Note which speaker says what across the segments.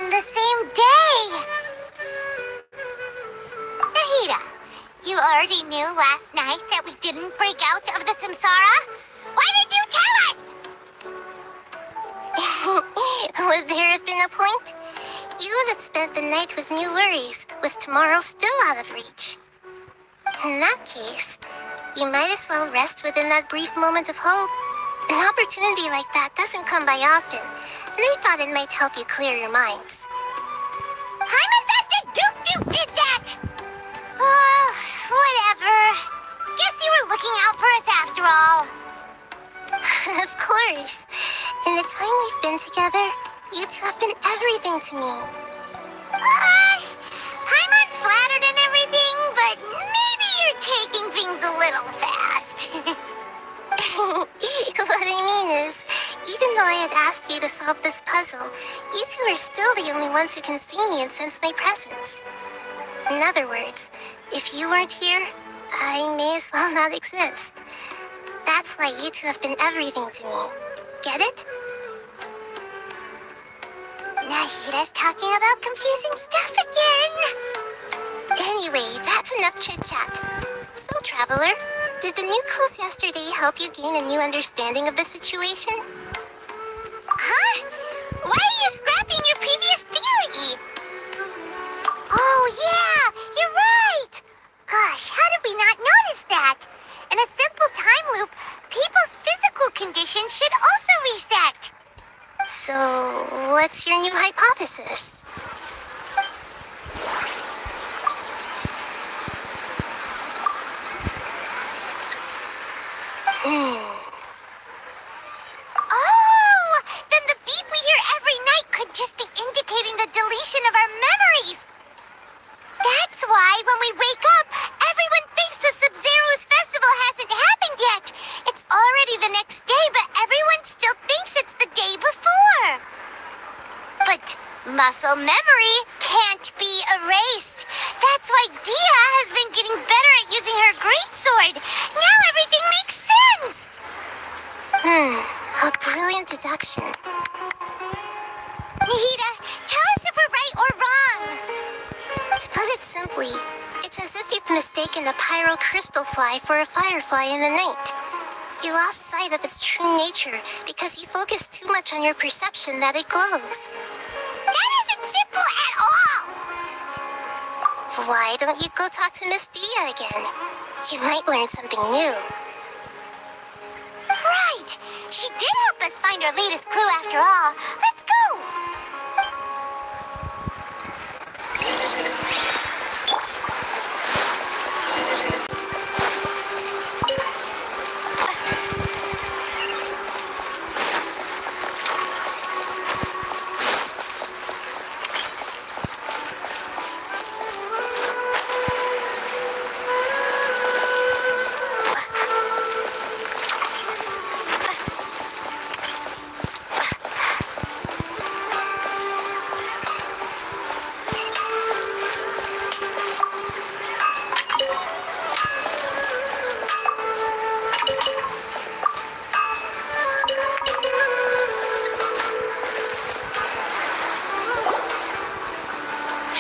Speaker 1: again the same day. Nahida, you already knew last night that we didn't break out of the samsara? Why did you tell us? Would there have been a point? You would have spent the night with new worries, with tomorrow still out of reach. In that case, you might as well rest within that brief moment of hope. An opportunity like that doesn't come by often, and I thought it might help you clear your minds. Duke did that! Oh, whatever. Guess you were looking out for us after all. Of course. In the time we've been together, you two have been everything to me. Paimon's flattered and everything, but maybe you're taking things a little fast. What I mean is, even though I had asked you to solve this puzzle, you two are still the only ones who can see me and sense my presence. In other words, if you weren't here, I may as well not exist. That's why you two have been everything to me. Get it? Nahida's talking about confusing stuff again. Anyway, that's enough chit-chat. So, Traveler, did the new clues yesterday help you gain a new understanding of the situation? Huh? Why are you scrapping your previous theory? Oh yeah, you're right! Gosh, how did we not notice that? In a simple time loop, people's physical condition should also reset. So, what's your new hypothesis? Oh! Then the beep we hear every night could just be indicating the deletion of our memories. That's why when we wake up, everyone thinks the Sub-Zero's festival hasn't happened yet. It's already the next day, but everyone still thinks it's the day before. But muscle memory can't be erased. That's why Dia has been getting better at using her greatsword. Now everything makes sense. A brilliant deduction. Nahida, tell us if we're right or wrong. To put it simply, it's as if you've mistaken a pyro crystal fly for a firefly in the night. You lost sight of its true nature because you focused too much on your perception that it glows. That isn't simple at all! Why don't you go talk to Miss Dia again? You might learn something new. Right! She did help us find our latest clue after all. Let's go!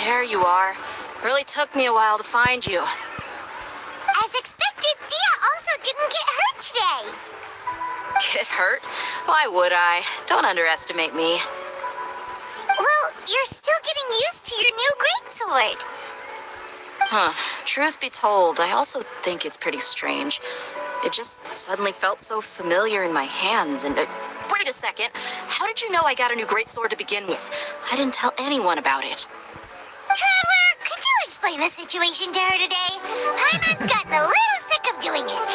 Speaker 2: There you are. Really took me a while to find you.
Speaker 1: As expected, Dia also didn't get hurt today.
Speaker 2: Get hurt? Why would I? Don't underestimate me.
Speaker 1: Well, you're still getting used to your new greatsword.
Speaker 2: Huh. Truth be told, I also think it's pretty strange. It just suddenly felt so familiar in my hands and... wait a second. How did you know I got a new greatsword to begin with? I didn't tell anyone about it.
Speaker 1: Traveler, could you explain the situation to her today? Paimon's gotten a little sick of doing it.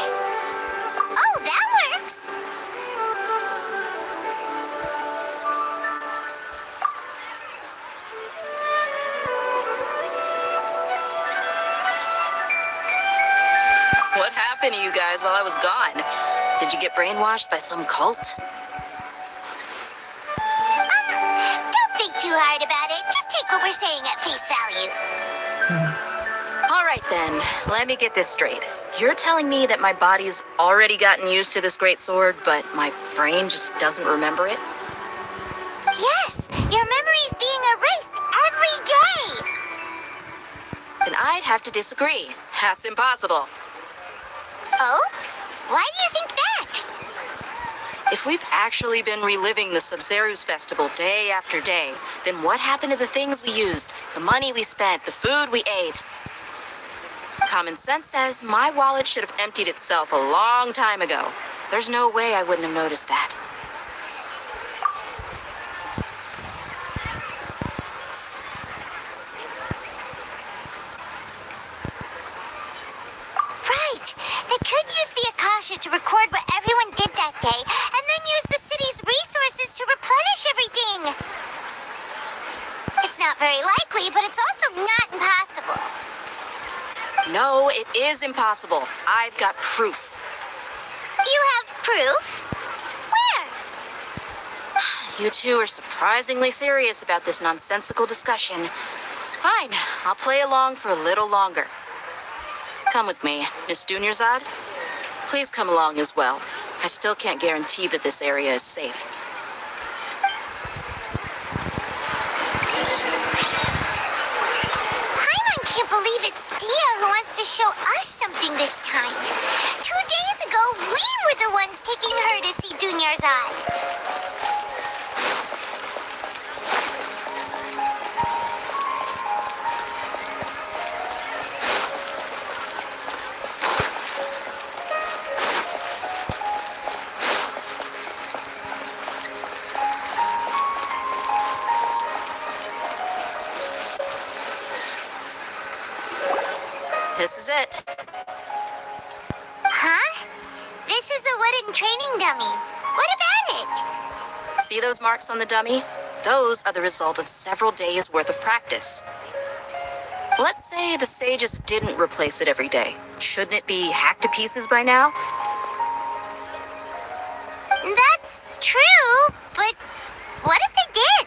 Speaker 1: Oh, that works.
Speaker 2: What happened to you guys while I was gone? Did you get brainwashed by some cult?
Speaker 1: Don't think too hard about it. Just take what we're saying at face value.
Speaker 2: All right then, let me get this straight. You're telling me that my body's already gotten used to this great sword, but my brain just doesn't remember it?
Speaker 1: Yes, Your memory's being erased every day!
Speaker 2: Then I'd have to disagree. That's impossible.
Speaker 1: Oh? Why do you think that?
Speaker 2: If we've actually been reliving the Sub-Zero's festival day after day, then what happened to the things we used, the money we spent, the food we ate? Common sense says my wallet should have emptied itself a long time ago. There's no way I wouldn't have noticed that.
Speaker 1: Right! They could use the Akasha to record what everyone did that day, and then use the city's resources to replenish everything! It's not very likely, but it's also not impossible.
Speaker 2: No, it is impossible. I've got proof.
Speaker 1: You have proof? Where?
Speaker 2: You two are surprisingly serious about this nonsensical discussion. Fine, I'll play along for a little longer. Come with me, Miss Dunyarzad. Please come along as well. I still can't guarantee that this area is safe.
Speaker 1: Paimon can't believe it's Dia who wants to show us something this time. 2 days ago, we were the ones taking her to see Dunyarzad.
Speaker 2: This is it.
Speaker 1: Huh? This is a wooden training dummy. What about it?
Speaker 2: See those marks on the dummy? Those are the result of several days' worth of practice. Let's say the sages didn't replace it every day. Shouldn't it be hacked to pieces by now?
Speaker 1: That's true, but what if they did?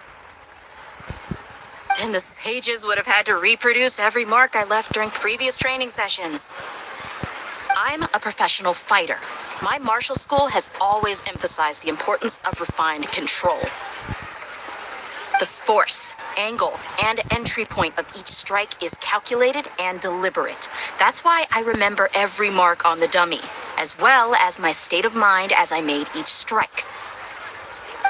Speaker 2: Then the sages would have had to reproduce every mark I left during previous training sessions. I'm a professional fighter. My martial school has always emphasized the importance of refined control. The force, angle, and entry point of each strike is calculated and deliberate. That's why I remember every mark on the dummy, as well as my state of mind as I made each strike.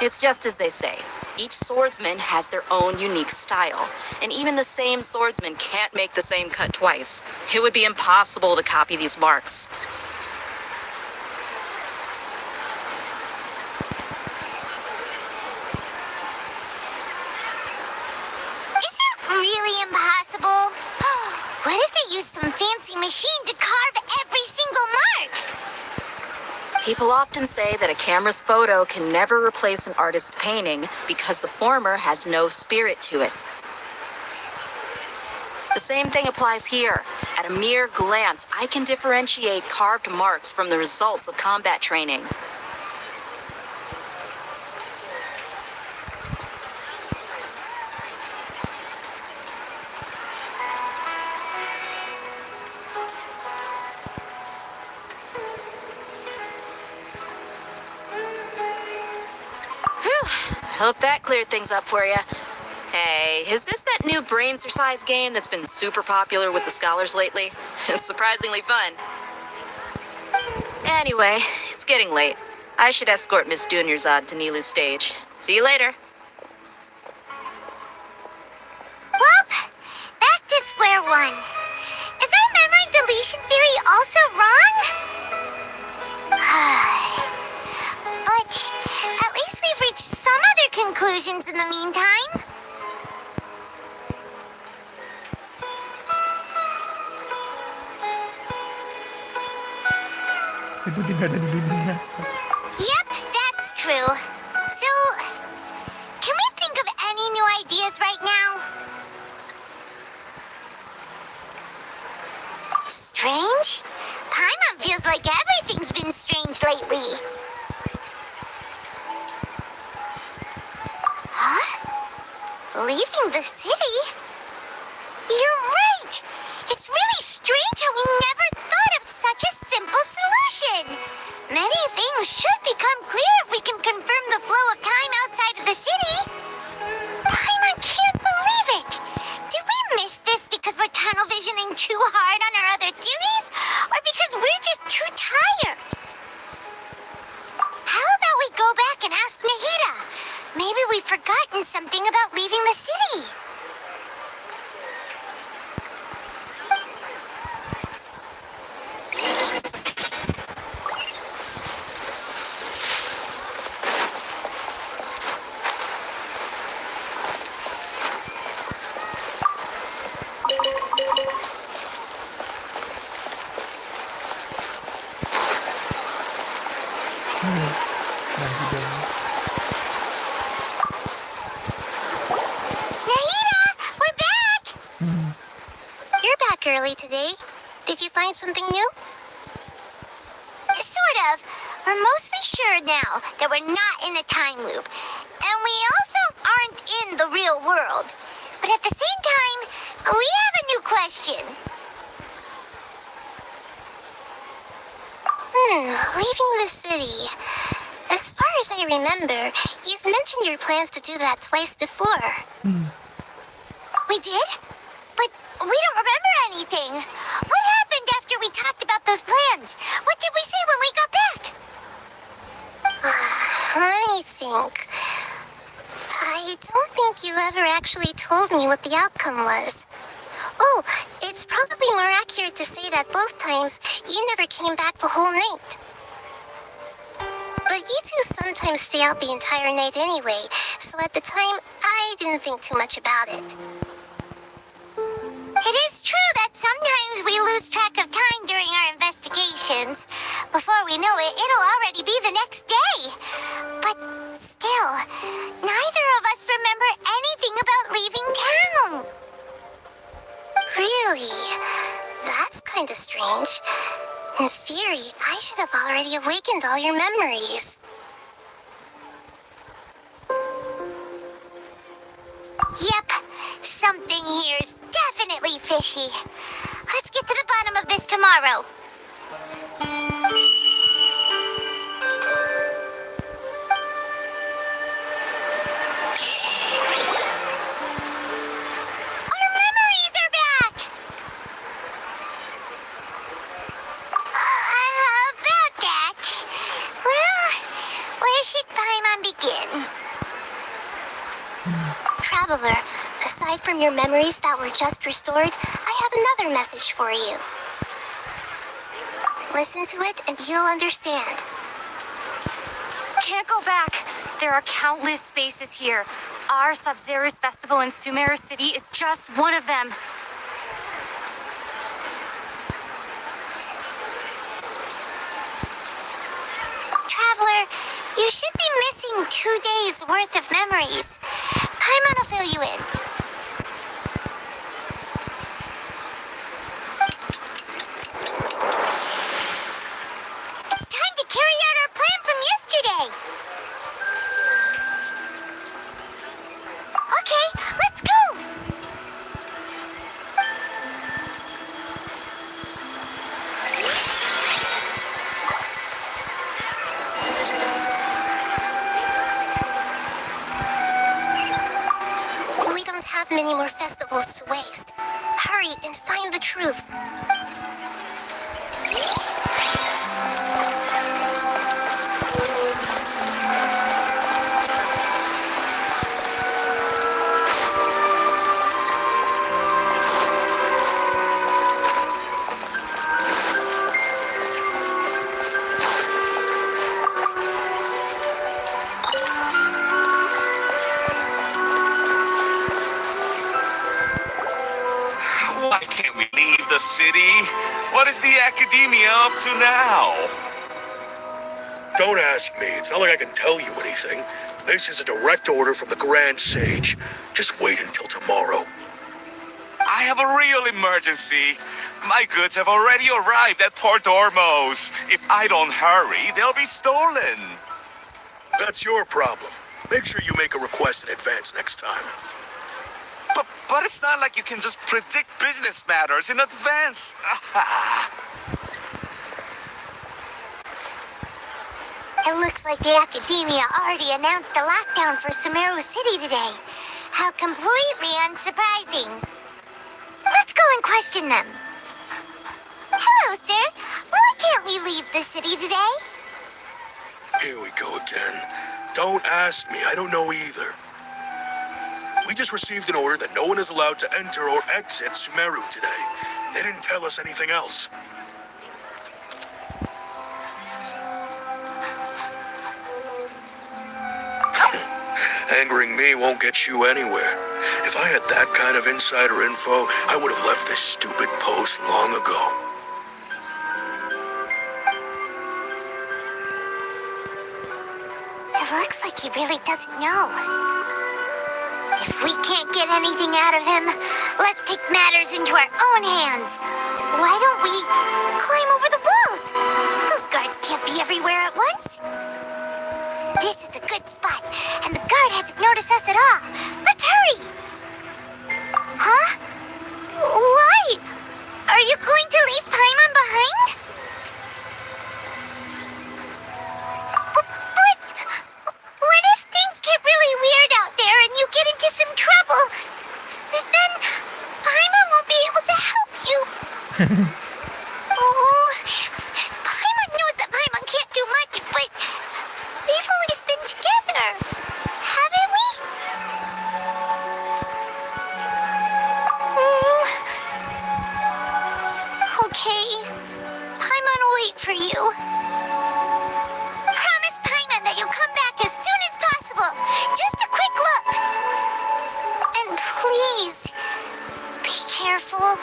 Speaker 2: It's just as they say. Each swordsman has their own unique style, and even the same swordsman can't make the same cut twice. It would be impossible to copy these marks.
Speaker 1: Is it really impossible? What if they used some fancy machine to carve every single mark?
Speaker 2: People often say that a camera's photo can never replace an artist's painting because the former has no spirit to it. The same thing applies here. At a mere glance, I can differentiate carved marks from the results of combat training. Hope that cleared things up for you. Hey, is this that new brain exercise game that's been super popular with the scholars lately? It's surprisingly fun. Anyway, it's getting late. I should escort Miss Dunyarzad to Nilu's stage. See you later.
Speaker 1: Well, back to square one. Is our memory deletion theory also wrong? But at least we've reached some other conclusions in the meantime.
Speaker 3: Itu tidak ada di dunia.
Speaker 1: Yep, that's true. So, can we think of any new ideas right now? Strange? Paimon feels like everything's been strange lately. Huh? Leaving the city? You're right! It's really strange how we never thought of such a simple solution! Many things should become clear if we can confirm the flow of time outside of the city. Maybe we've forgotten something about leaving the city.
Speaker 3: Lagi dong.
Speaker 1: Nahida, we're back! You're back early today. Did you find something new? Sort of. We're mostly sure now that we're not in a time loop. And we also aren't in the real world. But at the same time, we have a new question. Leaving the city. As far as I remember, you've mentioned your plans to do that twice before. We did? But we don't remember anything. What happened after we talked about those plans? What did we say when we got back? Let me think. I don't think you ever actually told me what the outcome was. Oh, it's probably more accurate to say that both times you never came back the whole night. But you two sometimes stay out the entire night anyway, so at the time, I didn't think too much about it. It is true that sometimes we lose track of time during our investigations. Before we know it, it'll already be the next day. But still, neither of us remember anything about leaving town. Really? That's kinda strange. In theory, I should have already awakened all your memories. Yep, something here's definitely fishy. Let's get to the bottom of this tomorrow. Our memories are back! About that. Well, where should Paimon begin? Traveler, aside from your memories that were just restored, I have another message for you. Listen to it and you'll understand.
Speaker 4: Can't go back. There are countless spaces here. Our Sub-Zero's festival in Sumeru City is just one of them.
Speaker 1: Traveler, you should be missing 2 days worth of memories. Paimon will fill you in. It's time to carry out our plan from yesterday. Okay, let's go. We don't have many more festivals to waste. Hurry and find the truth.
Speaker 5: Why can't we leave the city? What is the academia up to now?
Speaker 6: Don't ask me. It's not like I can tell you anything. This is a direct order from the Grand Sage. Just wait until tomorrow.
Speaker 5: I have a real emergency. My goods have already arrived at Port Ormos. If I don't hurry, they'll be stolen.
Speaker 6: That's your problem. Make sure you make a request in advance next time.
Speaker 5: But it's not like you can just predict business matters in advance.
Speaker 1: It looks like the Academia already announced a lockdown for Sumeru City today. How completely unsurprising. Let's go and question them. Hello, sir. Why can't we leave the city today?
Speaker 6: Here we go again. Don't ask me. I don't know either. We just received an order that no one is allowed to enter or exit Sumeru today. They didn't tell us anything else. Angering me won't get you anywhere. If I had that kind of insider info, I would have left this stupid post long ago.
Speaker 1: It looks like he really doesn't know. If we can't get anything out of him, let's take matters into our own hands. Why don't we climb over the walls? Those guards can't be everywhere at once. This is a good spot, and the guard hasn't noticed us at all. Let's hurry! Huh? Why? Are you going to leave Paimon behind? But what if things get really weird out there and you get into some trouble? Then Paimon won't be able to help you. Oh, Paimon knows that Paimon can't do much, but we've always been together, haven't we? Okay. Paimon will wait for you. Promise Paimon that you'll come back as soon as possible. Just a quick look. And please, be careful.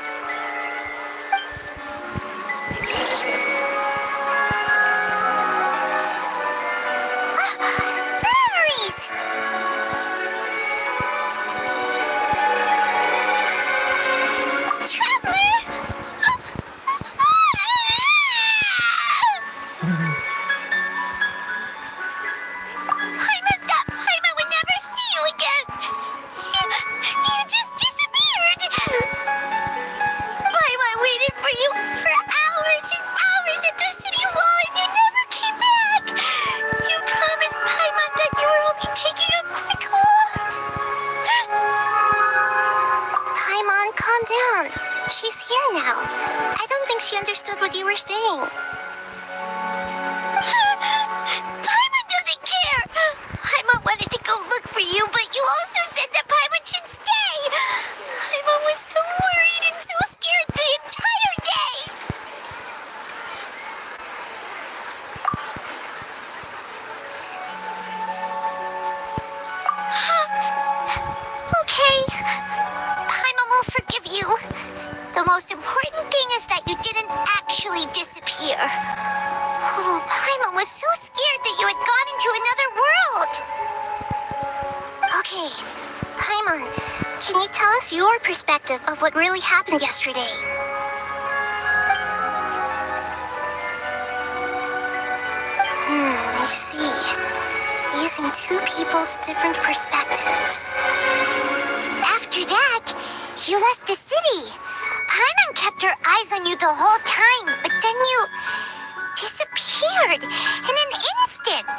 Speaker 1: Memories! Traveler! Paimon would never see you again. You just disappeared. Paimon waited for you for hours and hours at the city wall and you never came back. You promised Paimon that you were only taking a quick look. Paimon, calm down. She's here now. I don't think she understood what you were saying. Paimon doesn't care. Paimon wanted to go look for you, but you also said that Paimon should stay. Paimon was so worried and so scared the entire day. Okay. Paimon will forgive you. The most important thing is that you didn't actually disappear. Oh, Paimon was so scared that you had gone into another world. Okay, Paimon, can you tell us your perspective of what really happened yesterday? I see. Using two people's different perspectives. After that, you left the city. Paimon kept her eyes on you the whole time, but then you disappeared in an instant.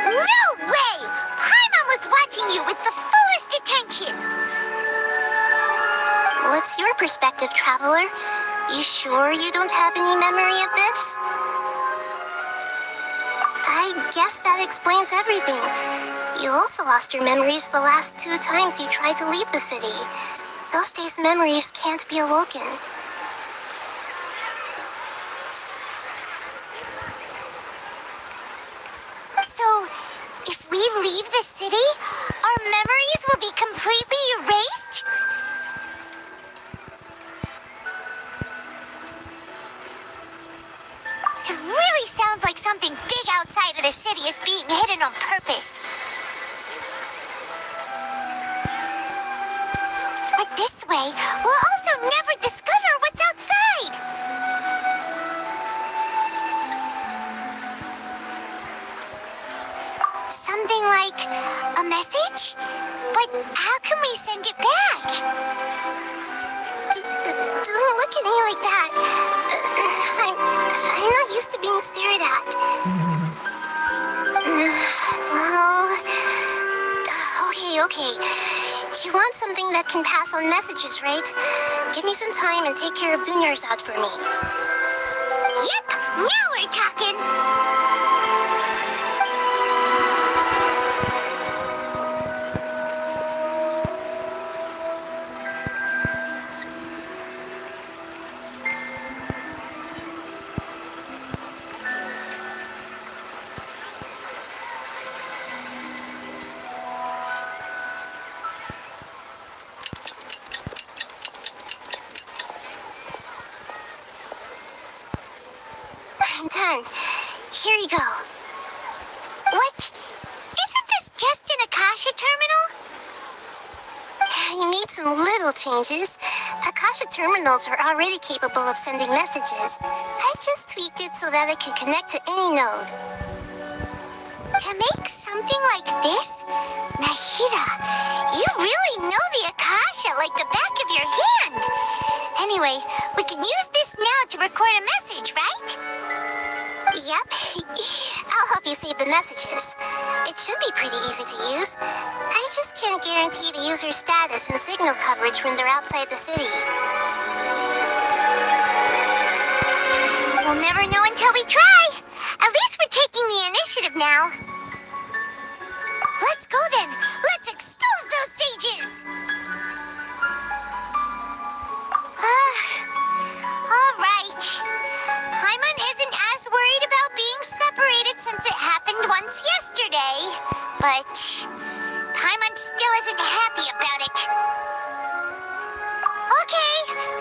Speaker 1: No way! Paimon was watching you with the fullest attention. What's your perspective, Traveler? You sure you don't have any memory of this? I guess that explains everything. You also lost your memories the last 2 times you tried to leave the city. Those days' memories can't be awoken. So, if we leave the city, our memories will be completely erased? It really sounds like something big outside of the city is being hidden on purpose. But this way, we'll also never discover what's outside. Something like a message? But how can we send it back? Don't look at me like that. I'm not used to being stared at. Well, okay. You want something that can pass on messages, right? Give me some time and take care of Dunyar's out for me. Yep, now we're talking! I'm done. Here you go. What? Isn't this just an Akasha terminal? You made some little changes. Akasha terminals are already capable of sending messages. I just tweaked it so that it can connect to any node. To make something like this? Nahida, you really know the Akasha like the back of your hand. Anyway, we can use this now to record a message, right? Yep. I'll help you save the messages. It should be pretty easy to use. I just can't guarantee the user's status and signal coverage when they're outside the city. We'll never know until we try. At least we're taking the initiative now. Let's go then. Let's expose those sages. All right. Paimon isn't as worried about being separated since it happened once yesterday. But Paimon still isn't happy about it. Okay,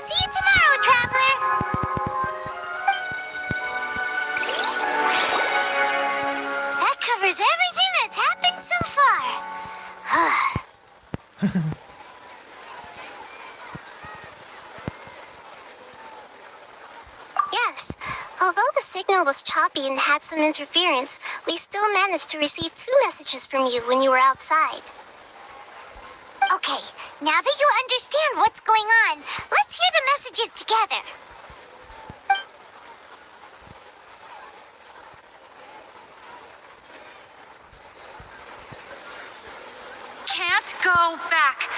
Speaker 1: see you tomorrow, Traveler. That covers everything that's happened so far. Yes, although the signal was choppy and had some interference, we still managed to receive 2 messages from you when you were outside. Okay, now that you understand what's going on, let's hear the messages together.
Speaker 4: Can't go back.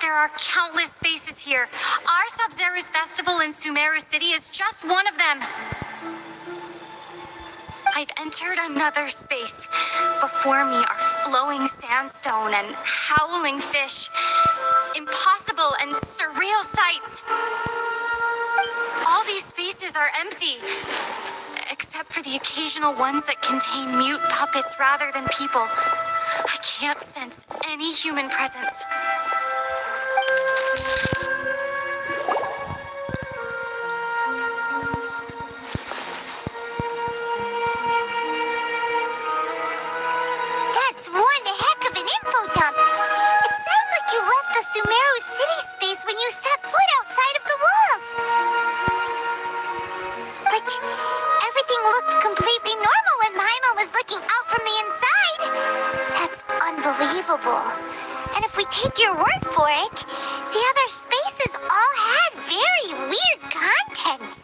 Speaker 4: There are countless spaces here. Our Sub-Zero's festival in Sumeru City is just one of them. I've entered another space. Before me are flowing sandstone and howling fish. Impossible and surreal sights. All these spaces are empty, except for the occasional ones that contain mute puppets rather than people. I can't sense any human presence.
Speaker 1: That's one heck of an info dump. It sounds like you left the Sumeru city space when you set foot outside of the walls. But everything looked completely normal when Paimon was looking out from the inside. That's unbelievable. And if we take your word for it, the other spaces all had very weird contents.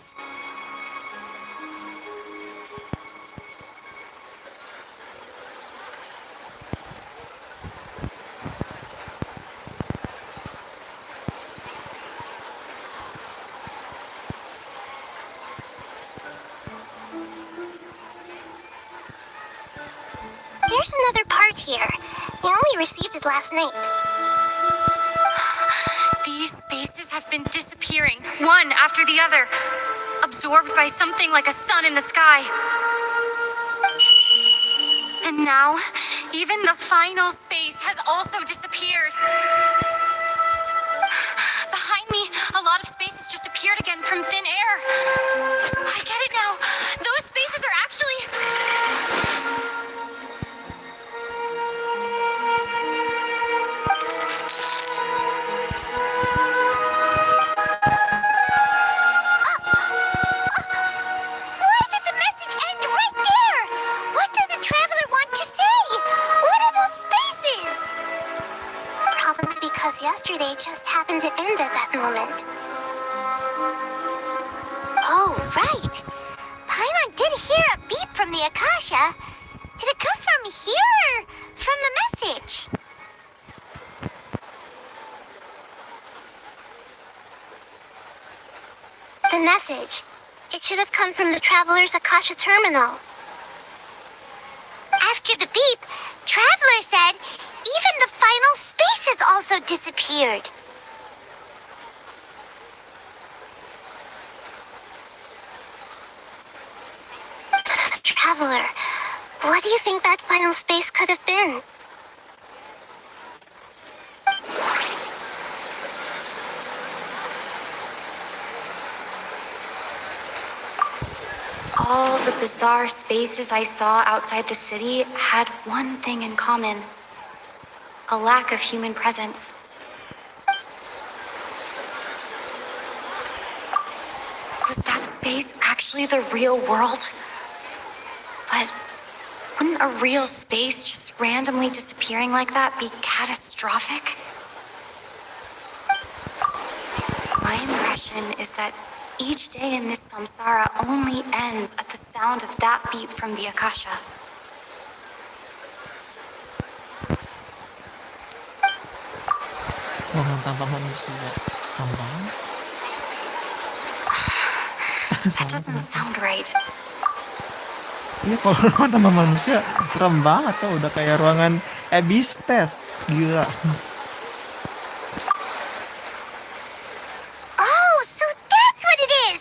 Speaker 1: There's another part here. You only received it last night.
Speaker 4: These spaces have been disappearing, one after the other, absorbed by something like a sun in the sky. And now, even the final space has also disappeared. Behind me, a lot of spaces just appeared again from thin air. I get it now. Those spaces are actually...
Speaker 1: Why did the message end right there? What did the Traveler want to say? What are those spaces? Probably because yesterday just happened to end at that moment. Oh, right. Paimon did hear a beep from the Akasha. Did it come from here or from the message? The message. It should have come from the Traveler's Akasha terminal. After the beep, Traveler said even the final space has also disappeared. Traveler, what do you think that final space could have been?
Speaker 4: All the bizarre spaces I saw outside the city had one thing in common: a lack of human presence. Was that space actually the real world? But wouldn't a real space just randomly disappearing like that be catastrophic? My impression is that each day in this samsara only ends at the sound of that beep from the Akasha.
Speaker 3: Mohon tanpa manusia. Serem banget.
Speaker 4: That doesn't sound right.
Speaker 3: Ini kalau ruangan tanpa manusia serem banget tuh, udah kayak ruangan Abyss Space. Gila.
Speaker 1: Oh, so that's what it is!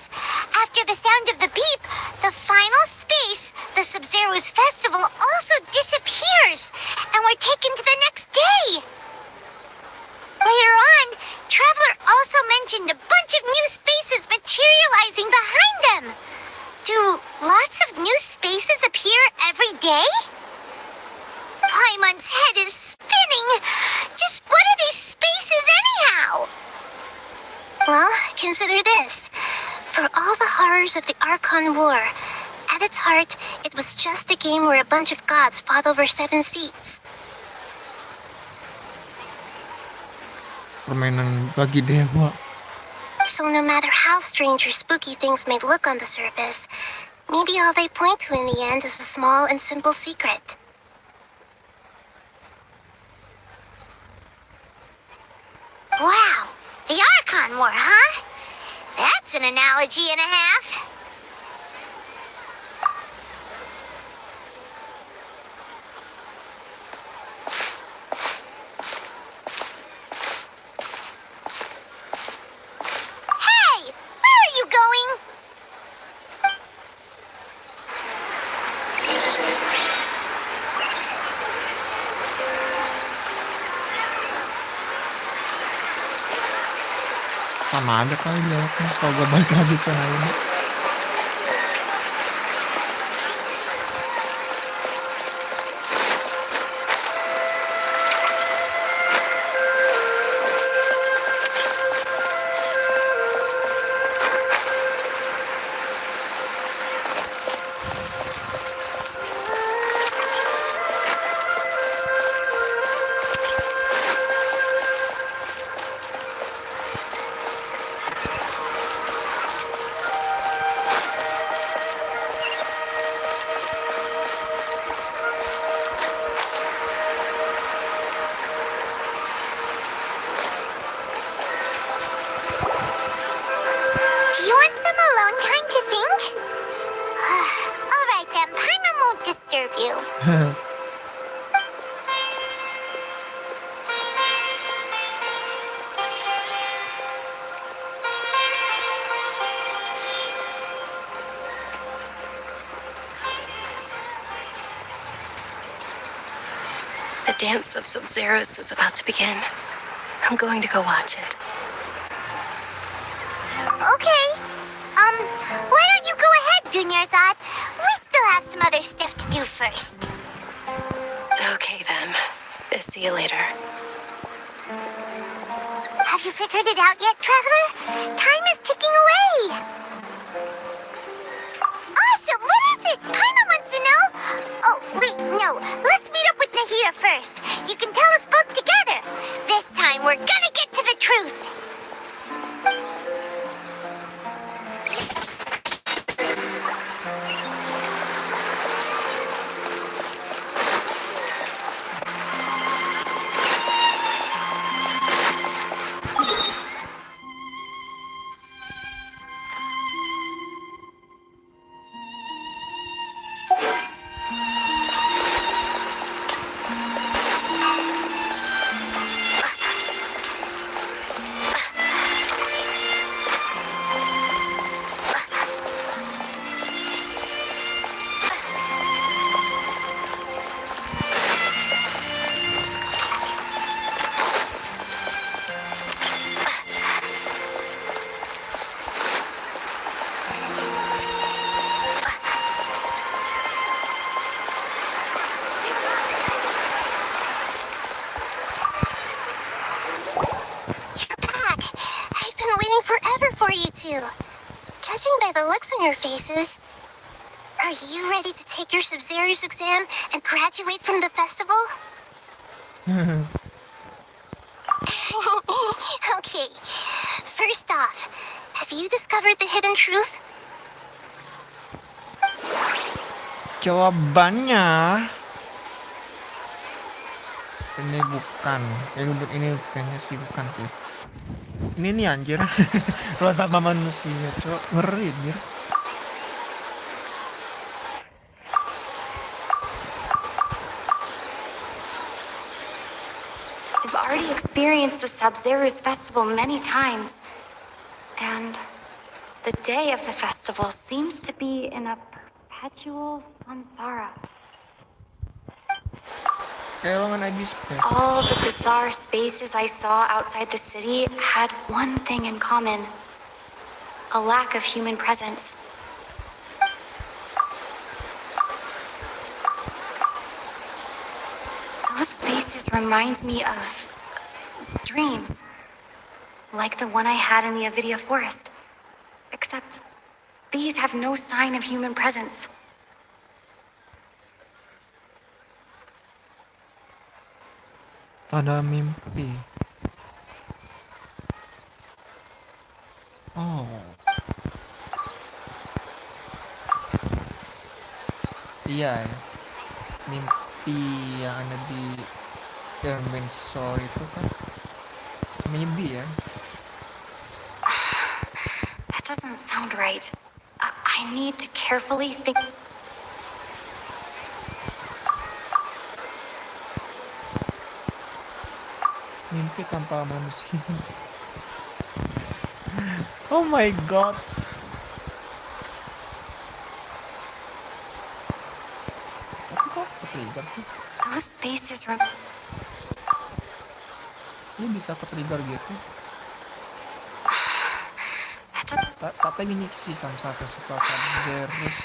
Speaker 1: After the sound of the beep, the final space, the Sub-Zero's festival, also disappears, and we're taken to the next day! Later on, Traveler also mentioned a bunch of new spaces materializing behind them. Do lots of new spaces appear every day? Paimon's head is spinning! Just what are these spaces anyhow? Well, consider this. For all the horrors of the Archon War, at its heart, it was just a game where a bunch of gods fought over 7 seats.
Speaker 3: Permainan bagi dewa.
Speaker 1: So no matter how strange or spooky things may look on the surface, maybe all they point to in the end is a small and simple secret. Wow, the Archon War, huh? That's an analogy and a half. Hey, where are you going?
Speaker 3: Sama aja kali dialognya kalau gue balik lagi ke ini.
Speaker 1: Do you want some alone time to think? All right then, Paimon won't disturb you.
Speaker 7: The dance of Sub-Zeros is about to begin. I'm going to go watch it.
Speaker 1: Okay. Why don't you go ahead, Dunyarzad? We still have some other stuff to do first.
Speaker 7: Okay then. See you later.
Speaker 1: Have you figured it out yet, Traveler? Time is ticking away. Awesome! What is it? Paimon wants to know. Oh, wait, no. Let's meet up with Nahida first. You can tell us both together. This time, we're gonna get to the truth. on your faces. Are you ready to take your Sub-Zero's exam and graduate from the festival? Okay, first off, have you discovered the hidden truth?
Speaker 3: Jawabannya ini bukan. Ini kayaknya sih bukan sih. Ini nih anjir. Ruang tanpa manusia, cok. Ngeri anjir.
Speaker 4: I've already experienced the Sub-Zero's festival many times, and the day of the festival seems to be in a perpetual samsara.
Speaker 3: Kayak ruangan ibis space.
Speaker 4: All the bizarre spaces I saw outside the city had one thing in common: a lack of human presence. Those spaces remind me of dreams, like the one I had in the Avidia forest. Except these have no sign of human presence.
Speaker 3: Pada mimpi. Oh. Iya ya. Mimpi yang ada di Soul itu kan mimpi ya.
Speaker 4: That doesn't sound right. I need to carefully think.
Speaker 3: Mimpi tanpa manusia. Oh my god. Tapi kok ke-trigger sih?
Speaker 4: Those spaces
Speaker 3: Ini bisa ke-trigger gitu.
Speaker 4: that
Speaker 3: Tapi ini sih samsara kesempatan terus.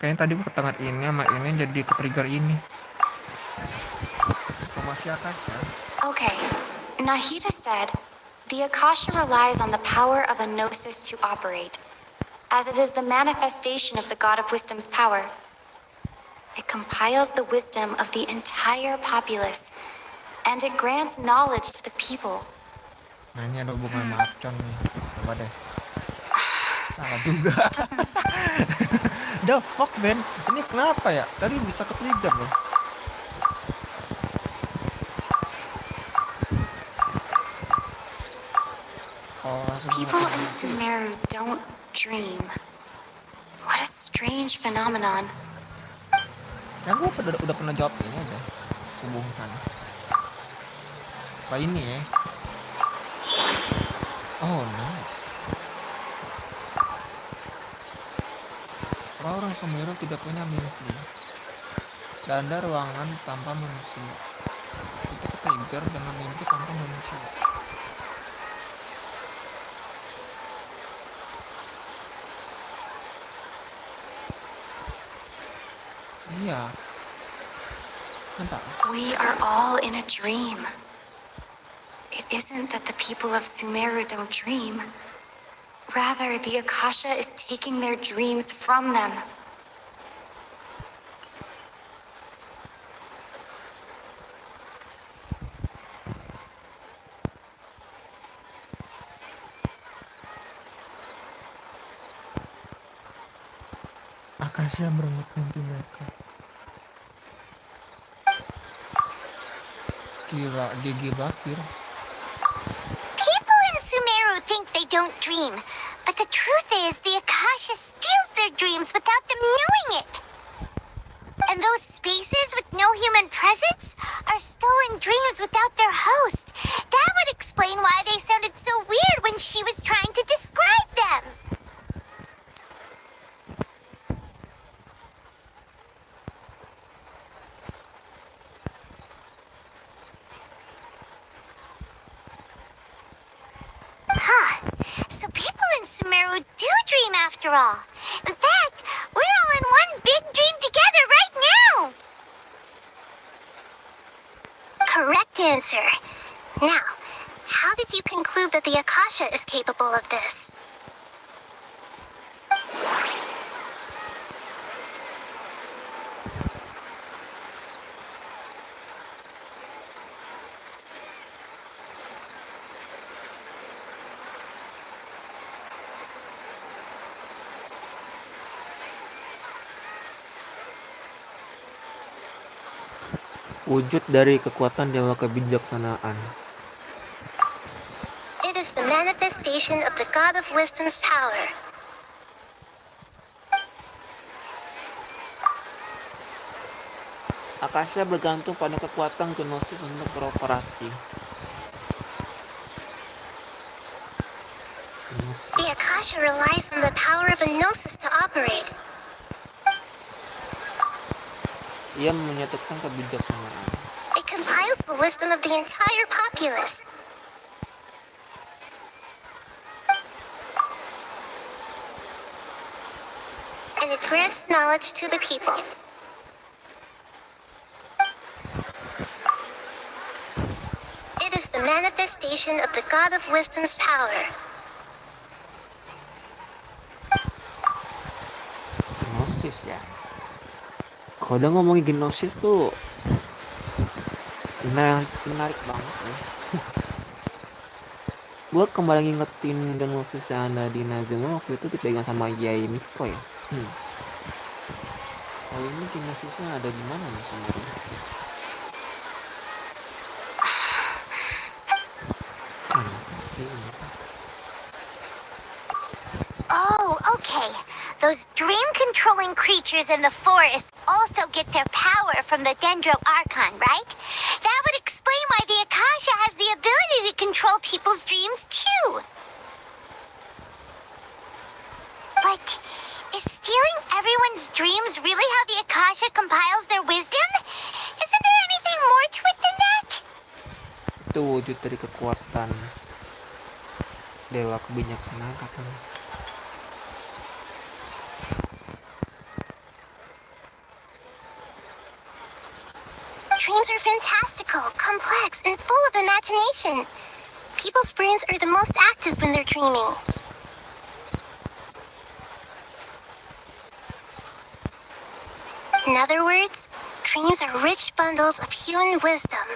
Speaker 3: Kayaknya tadi gua ketangan ini sama ini jadi ke-trigger ini. Informasi Akasha.
Speaker 4: Okay. Nahida said, the Akasha relies on the power of a gnosis to operate, as it is the manifestation of the God of Wisdom's power. It compiles the wisdom of the entire populace, and it grants knowledge to the people.
Speaker 3: Nah ini ada hubungan sama Archon nih. Coba deh. Salah juga. The fuck man. Ini kenapa ya? Tadi bisa ke-trigger loh.
Speaker 4: People in Sumeru don't dream. What a strange phenomenon.
Speaker 3: Kan gua udah pernah jawab ini deh. Hubungkan. Apa ini ya? Oh nice. Orang Sumeru tidak punya mimpi. Dan ada ruangan tanpa manusia. Itu ke-trigger dengan mimpi tanpa manusia. Iya. Bentar.
Speaker 4: We are all in a dream. It isn't that the people of Sumeru don't dream. Rather, the Akasha is taking their dreams from them.
Speaker 3: Akasha merenggut mimpi mereka. Gila, gigi bakir.
Speaker 1: People in Sumeru think they don't dream, but the truth is the Akasha steals their dreams without them knowing it. And those spaces with no human presence are stolen dreams without their host. That would explain why they sounded so weird when she was trying to describe them. So people in Sumeru do dream after all. In fact, we're all in one big dream together right now. Correct answer. Now, how did you conclude that the Akasha is capable of this?
Speaker 3: Wujud dari kekuatan dewa kebijaksanaan.
Speaker 1: It is the manifestation of the God of Wisdom's power.
Speaker 3: Akasha bergantung pada kekuatan gnosis untuk beroperasi.
Speaker 1: The Akasha relies on the power of a gnosis to operate.
Speaker 3: Ia menyatukan kebijaksanaan.
Speaker 1: It compiles the wisdom of the entire populace. And it grants knowledge to the people. It is the manifestation of the God of Wisdom's power.
Speaker 3: Gnosis ya. Kalau udah ngomongin gnosis tuh menarik banget ya. Gue kembali ngingetin gnosis yang ada di Nagama waktu itu dipegang sama Yai Miko ya. Kali ini gnosisnya ada di mana nih sebenarnya?
Speaker 1: Oh, okay. Those dream-controlling creatures in the forest also get their power from the Dendro Archon, right? That would explain why the Akasha has the ability to control people's dreams, too. But is stealing everyone's dreams really how the Akasha compiles their wisdom? Isn't there anything more to it than that?
Speaker 3: Itu wujud dari kekuatan dewa kebijaksanaan katanya.
Speaker 1: Dreams are fantastical, complex, and full of imagination. People's brains are the most active when they're dreaming. In other words, dreams are rich bundles of human wisdom.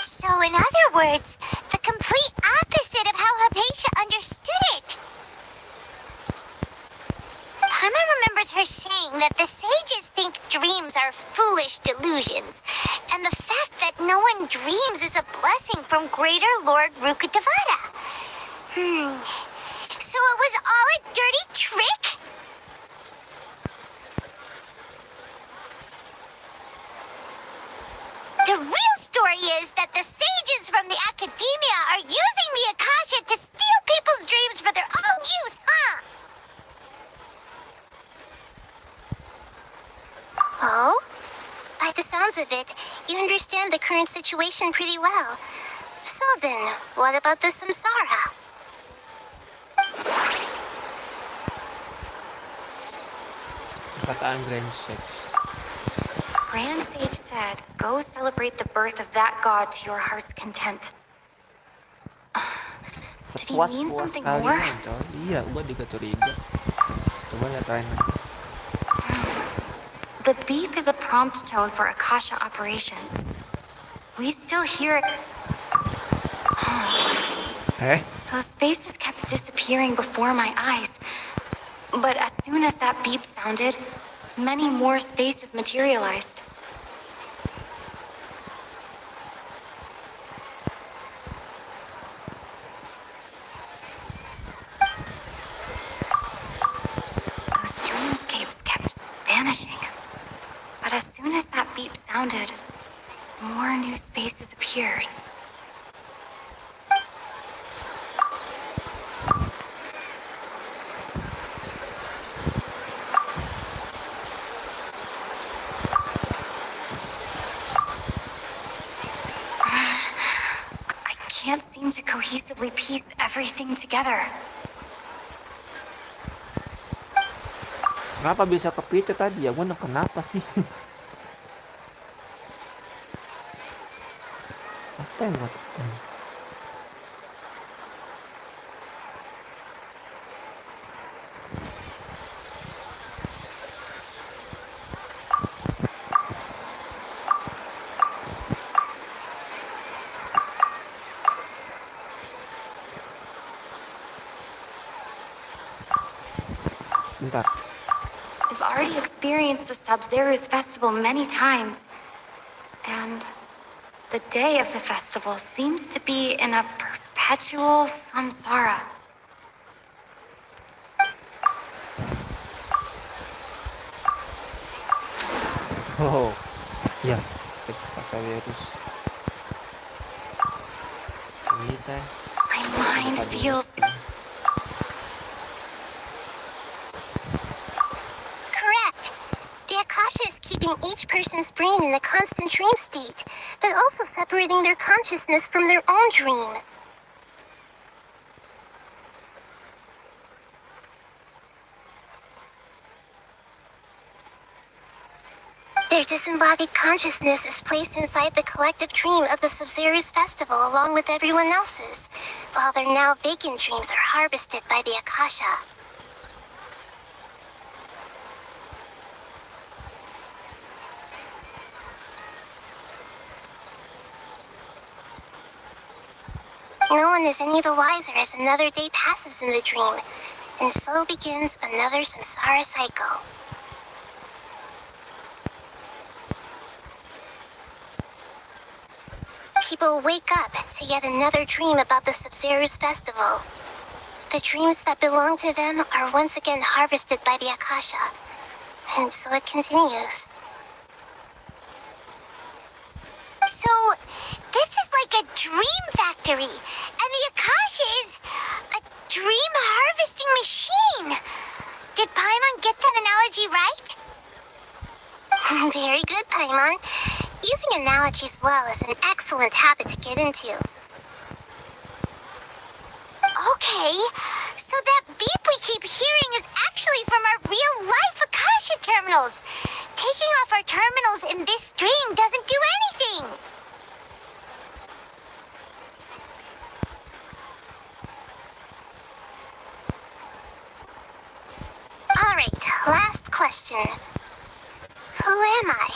Speaker 1: So in other words, the complete opposite of how Hypatia understood it. Karma remembers her saying that the sages think dreams are foolish delusions, and the fact that no one dreams is a blessing from Greater Lord Rukkhadevata. So it was all a dirty trick? The real story is that the sages from the academia are using the Akasha to steal people's dreams for their own use, huh? Oh? By the sounds of it, you understand the current situation pretty well. So then, what about the samsara?
Speaker 3: Perkataan Grand Sage.
Speaker 4: Grand Sage said, go celebrate the birth of that god to your heart's content. Did he mean
Speaker 3: Sepuas-puas
Speaker 4: something more?
Speaker 3: kalian, coy. Iya, gua juga curiga. Coba lihat lain lagi.
Speaker 4: The beep is a prompt tone for Akasha operations. We still hear it. Those spaces kept disappearing before my eyes. But as soon as that beep sounded, many more spaces materialized. Those dreamscapes kept vanishing. But as soon as that beep sounded, more new spaces appeared. I can't seem to cohesively piece everything together.
Speaker 3: Kenapa bisa kepicu tadi ya? Gua kenapa sih? Apa yang gua tekan? Bentar.
Speaker 4: I've already experienced the Sub-Zero's festival many times. And the day of the festival seems to be in a perpetual samsara.
Speaker 3: Oh, iya, Saverus. Kita.
Speaker 4: My mind feels...
Speaker 1: Correct. The Akasha is keeping each person's brain in a constant dream state, but also separating their consciousness from their own dream. Their disembodied consciousness is placed inside the collective dream of the Sub-Zero's festival along with everyone else's, while their now vacant dreams are harvested by the Akasha. No one is any the wiser as another day passes in the dream, and so begins another samsara cycle. People wake up to yet another dream about the Sub-Zero's festival. The dreams that belong to them are once again harvested by the Akasha, and so it continues. So, this is like a dream factory, and the Akasha is a dream harvesting machine. Did Paimon get that analogy right? Very good, Paimon. Using analogies well is an excellent habit to get into. Okay, so that beep we keep hearing is actually from our real-life Akasha terminals. Taking off our terminals in this stream doesn't do anything. Alright, last question. Who am I?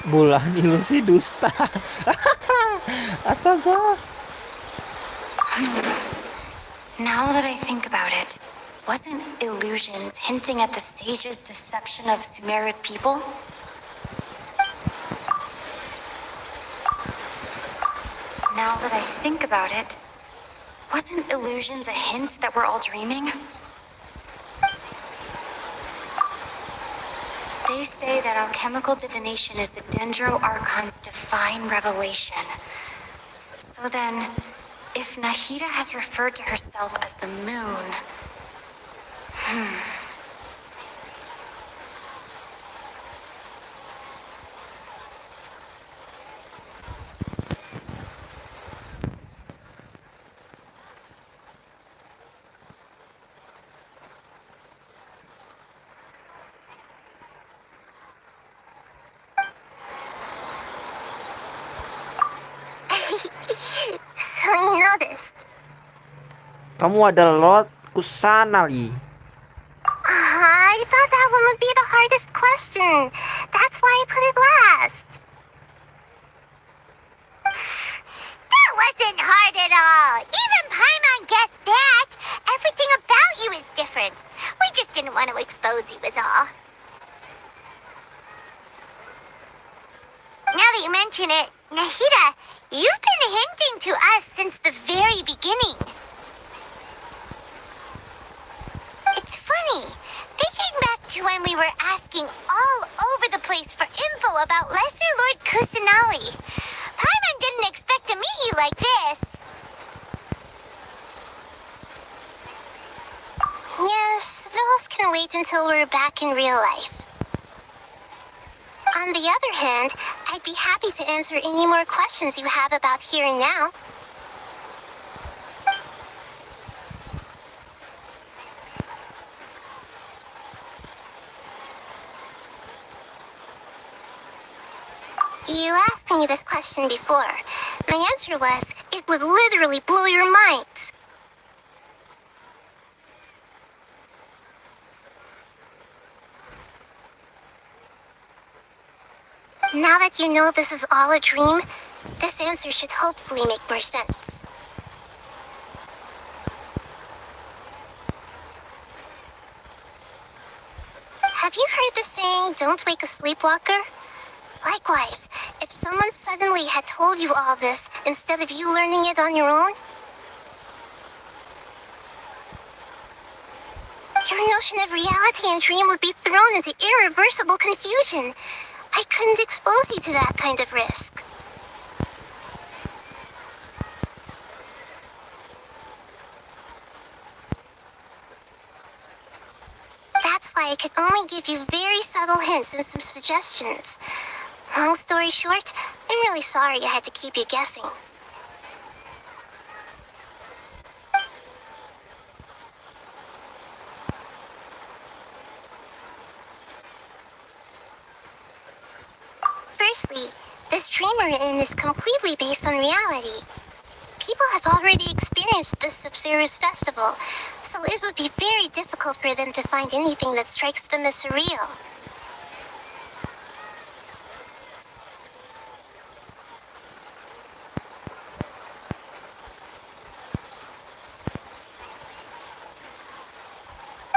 Speaker 3: Bulan ilusi dusta. Astaga.
Speaker 4: Now that I think about it, wasn't illusions hinting at the sage's deception of Sumeru's people? Now that I think about it, wasn't illusions a hint that we're all dreaming? They say that alchemical divination is the Dendro Archon's divine revelation. So then, if Nahida has referred to herself as the moon...
Speaker 1: So you noticed.
Speaker 3: Kamu ada lot kusana li.
Speaker 1: I thought that one would be the hardest question. That's why I put it last. That wasn't hard at all. Even Paimon guessed that. Everything about you is different. We just didn't want to expose you, is all. Now that you mention it, Nahida, you've been hinting to us since the very beginning. It's funny, thinking back to when we were asking all over the place for info about Lesser Lord Kusanali. Paimon didn't expect to meet you like this. Yes, those can wait until we're back in real life. On the other hand, I'd be happy to answer any more questions you have about here and now. You asked me this question before. My answer was, it would literally blow your minds. Now that you know this is all a dream, this answer should hopefully make more sense. Have you heard the saying, don't wake a sleepwalker? Likewise, if someone suddenly had told you all this instead of you learning it on your own, your notion of reality and dream would be thrown into irreversible confusion. I couldn't expose you to that kind of risk. That's why I could only give you very subtle hints and some suggestions. Long story short, I'm really sorry I had to keep you guessing. Firstly, this dream we're in is completely based on reality. People have already experienced this Sumeru's festival, so it would be very difficult for them to find anything that strikes them as surreal.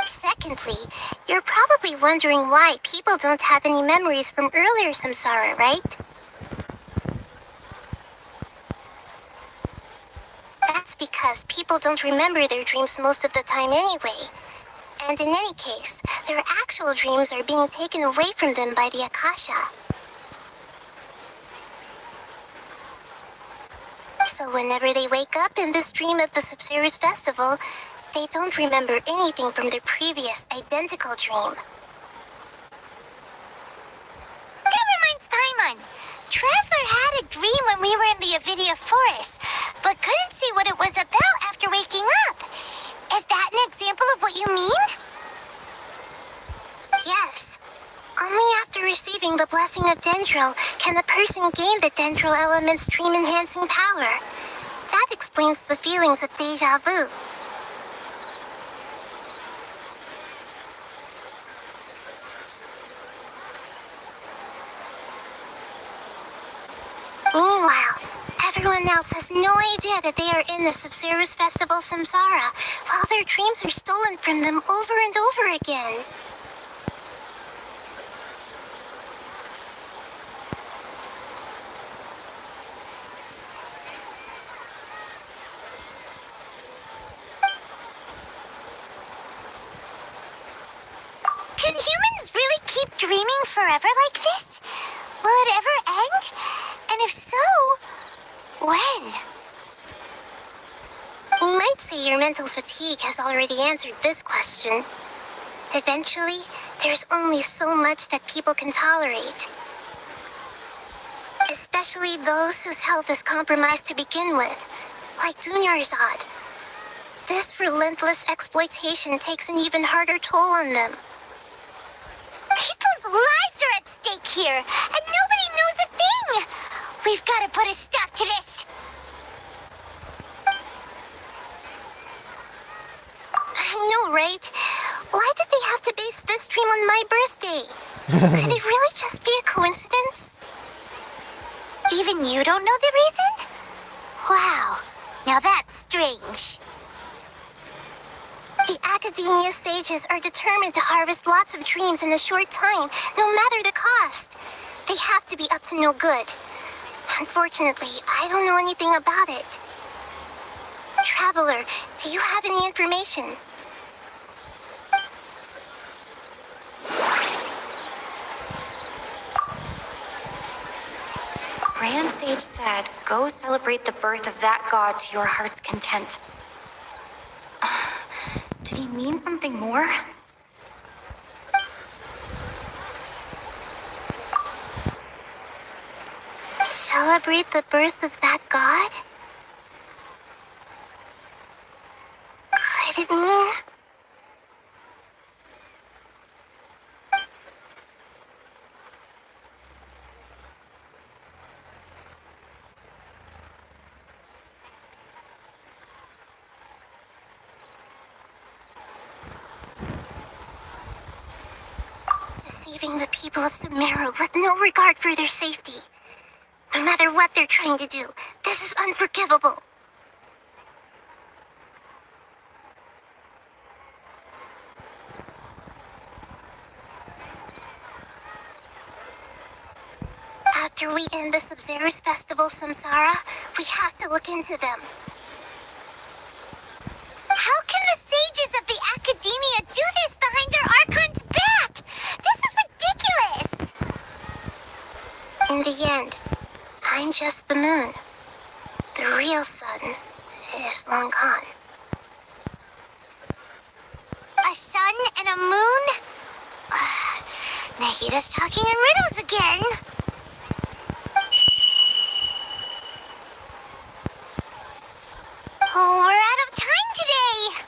Speaker 1: Secondly, you're probably wondering why people don't have any memories from earlier samsara, right? That's because people don't remember their dreams most of the time anyway. And in any case, their actual dreams are being taken away from them by the Akasha. So whenever they wake up in this dream of the Sumeru's festival, they don't remember anything from their previous identical dream. That reminds Paimon. Traveler had a dream when we were in the Avidia forest, but couldn't see what it was about after waking up. Is that an example of what you mean? Yes. Only after receiving the blessing of Dendril can a person gain the Dendril element's dream-enhancing power. That explains the feelings of deja vu. Meanwhile, everyone else has no idea that they are in the Sumeru's festival samsara, while their dreams are stolen from them over and over again. Can humans really keep dreaming forever like this? Will it ever end? And if so, when? You might say your mental fatigue has already answered this question. Eventually, there's only so much that people can tolerate. Especially those whose health is compromised to begin with, like Dunyarzad. This relentless exploitation takes an even harder toll on them. People's lives are at stake here, and nobody knows a thing! We've got to put a stop to this! I know, right? Why did they have to base this dream on my birthday? Could it really just be a coincidence? Even you don't know the reason? Wow, now that's strange. The Academia sages are determined to harvest lots of dreams in a short time, no matter the cost. They have to be up to no good. Unfortunately, I don't know anything about it. Traveler, do you have any information?
Speaker 4: Grand Sage said, go celebrate the birth of that god to your heart's content. Did he mean something more?
Speaker 1: Celebrate the birth of that god? Could it mean... deceiving the people of Sumeru with no regard for their safety. No matter what they're trying to do, this is unforgivable. After we end the Sub-Zero's festival, Samsara, we have to look into them. How can the sages of the Academia do this behind their Archon's back? This is ridiculous! In the end, I'm just the moon. The real sun is long gone. A sun and a moon? Nahita's talking in riddles again. Oh, we're out of time today.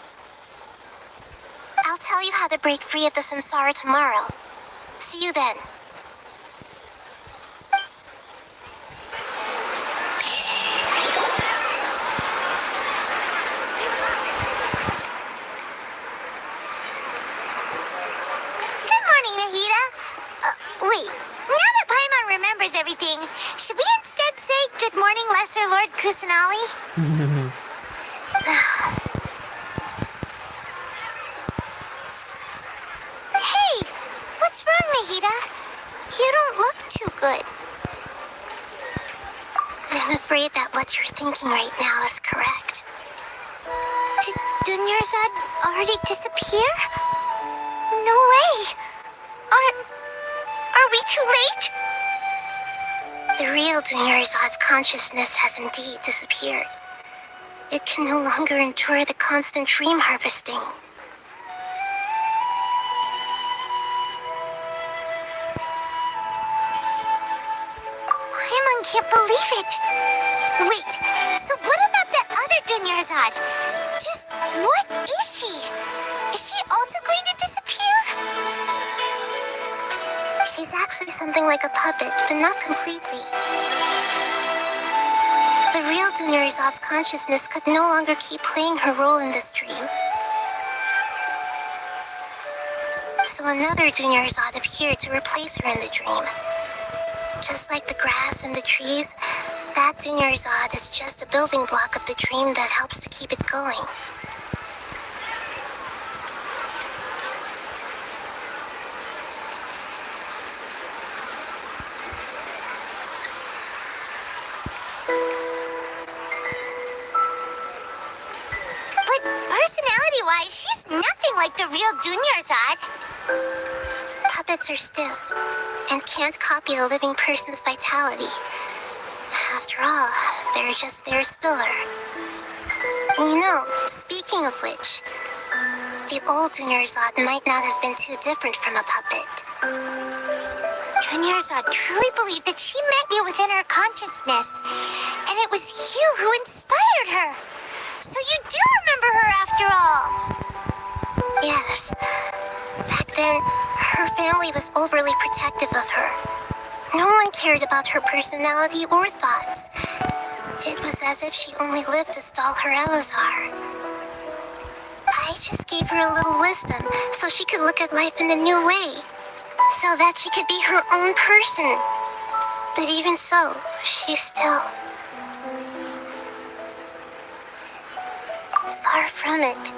Speaker 1: I'll tell you how to break free of the samsara tomorrow. See you then. Good morning, Nahita. Wait, now that Paimon remembers everything, should we instead say good morning, Lesser Lord Kusanali? Hey, what's wrong, Nahita? You don't look too good. I'm afraid that what you're thinking right now is correct. Did Dunyarzad already disappear? No way! Are we too late? The real Dunyarzad's consciousness has indeed disappeared. It can no longer endure the constant dream harvesting. Paimon can't believe it. Wait, so what about that other Dunyarzad? Just what is she? Is she also going to disappear? She's actually something like a puppet, but not completely. The real Dunyarzad's consciousness could no longer keep playing her role in this dream. So another Dunyarzad appeared to replace her in the dream. Just like the grass and the trees, that Dunyarzad is just a building block of the dream that helps to keep it going. But personality-wise, she's nothing like the real Dunyarzad. Puppets are stiff and can't copy a living person's vitality. After all, they're just there as filler. You know, speaking of which, the old Dunyarzad might not have been too different from a puppet. Dunyarzad truly believed that she met you within her consciousness, and it was you who inspired her. So you do remember her after all. Yes. Back then, her family was overly protective of her. No one cared about her personality or thoughts. It was as if she only lived to stall her Elazar. I just gave her a little wisdom so she could look at life in a new way. So that she could be her own person. But even so, she's still... far from it.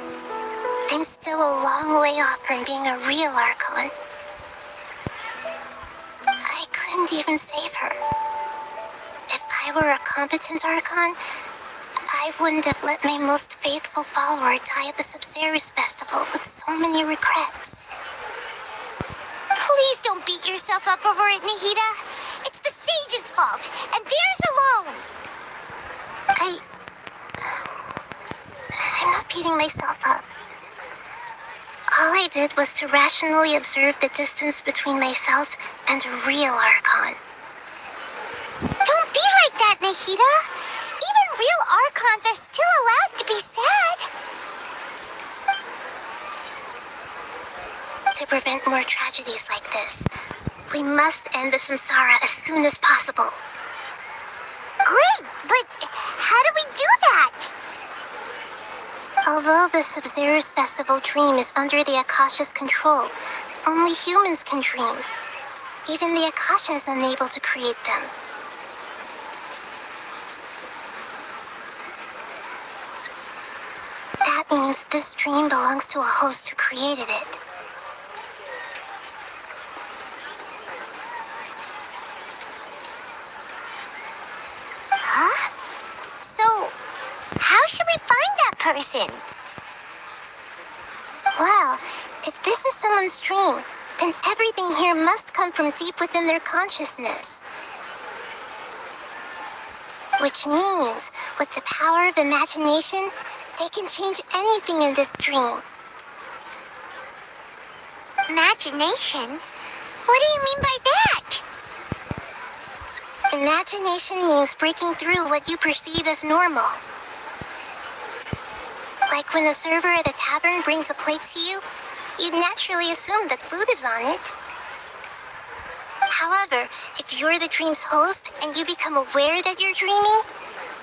Speaker 1: I'm still a long way off from being a real Archon. I couldn't even save her. If I were a competent Archon, I wouldn't have let my most faithful follower die at the Sub-Zero's festival with so many regrets. Please don't beat yourself up over it, Nahita. It's the sage's fault, and theirs alone. I'm not beating myself up. All I did was to rationally observe the distance between myself and a real Archon. Don't be like that, Nahita. Even real Archons are still allowed to be sad. To prevent more tragedies like this, we must end the samsara as soon as possible. Great, but how do we do that? Although the Sub-Zero's festival dream is under the Akasha's control, only humans can dream. Even the Akasha is unable to create them. That means this dream belongs to a host who created it. person. Well, if this is someone's dream, then everything here must come from deep within their consciousness. Which means, with the power of imagination, they can change anything in this dream. Imagination? What do you mean by that? Imagination means breaking through what you perceive as normal. Like when the server at the tavern brings a plate to you, you'd naturally assume that food is on it. However, if you're the dream's host and you become aware that you're dreaming,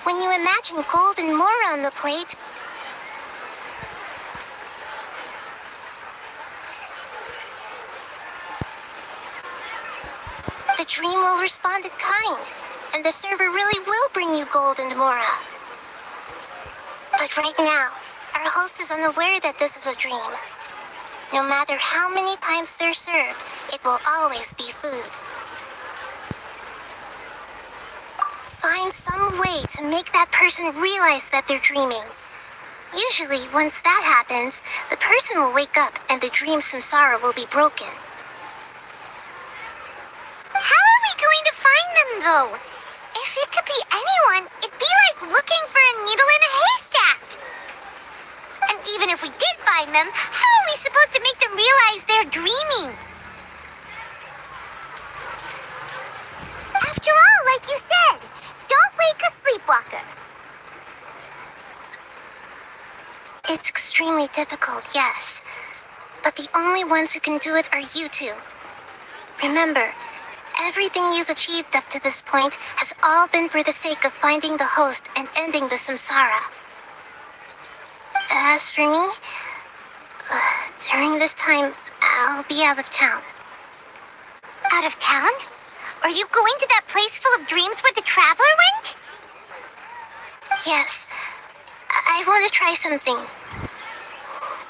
Speaker 1: when you imagine gold and more on the plate, the dream will respond in kind, and the server really will bring you gold and mora. But right now, our host is unaware that this is a dream. No matter how many times they're served, it will always be food. Find some way to make that person realize that they're dreaming. Usually, once that happens, the person will wake up and the dream samsara will be broken. How are we going to find them, though? If it could be anyone, it'd be like looking for a needle in a haystack. And even if we did find them, how are we supposed to make them realize they're dreaming? After all, like you said, don't wake a sleepwalker. It's extremely difficult, yes. But the only ones who can do it are you two. Remember, everything you've achieved up to this point has all been for the sake of finding the host and ending the samsara. As for me, during this time, I'll be out of town. Out of town? Are you going to that place full of dreams where the traveler went? Yes. I want to try something.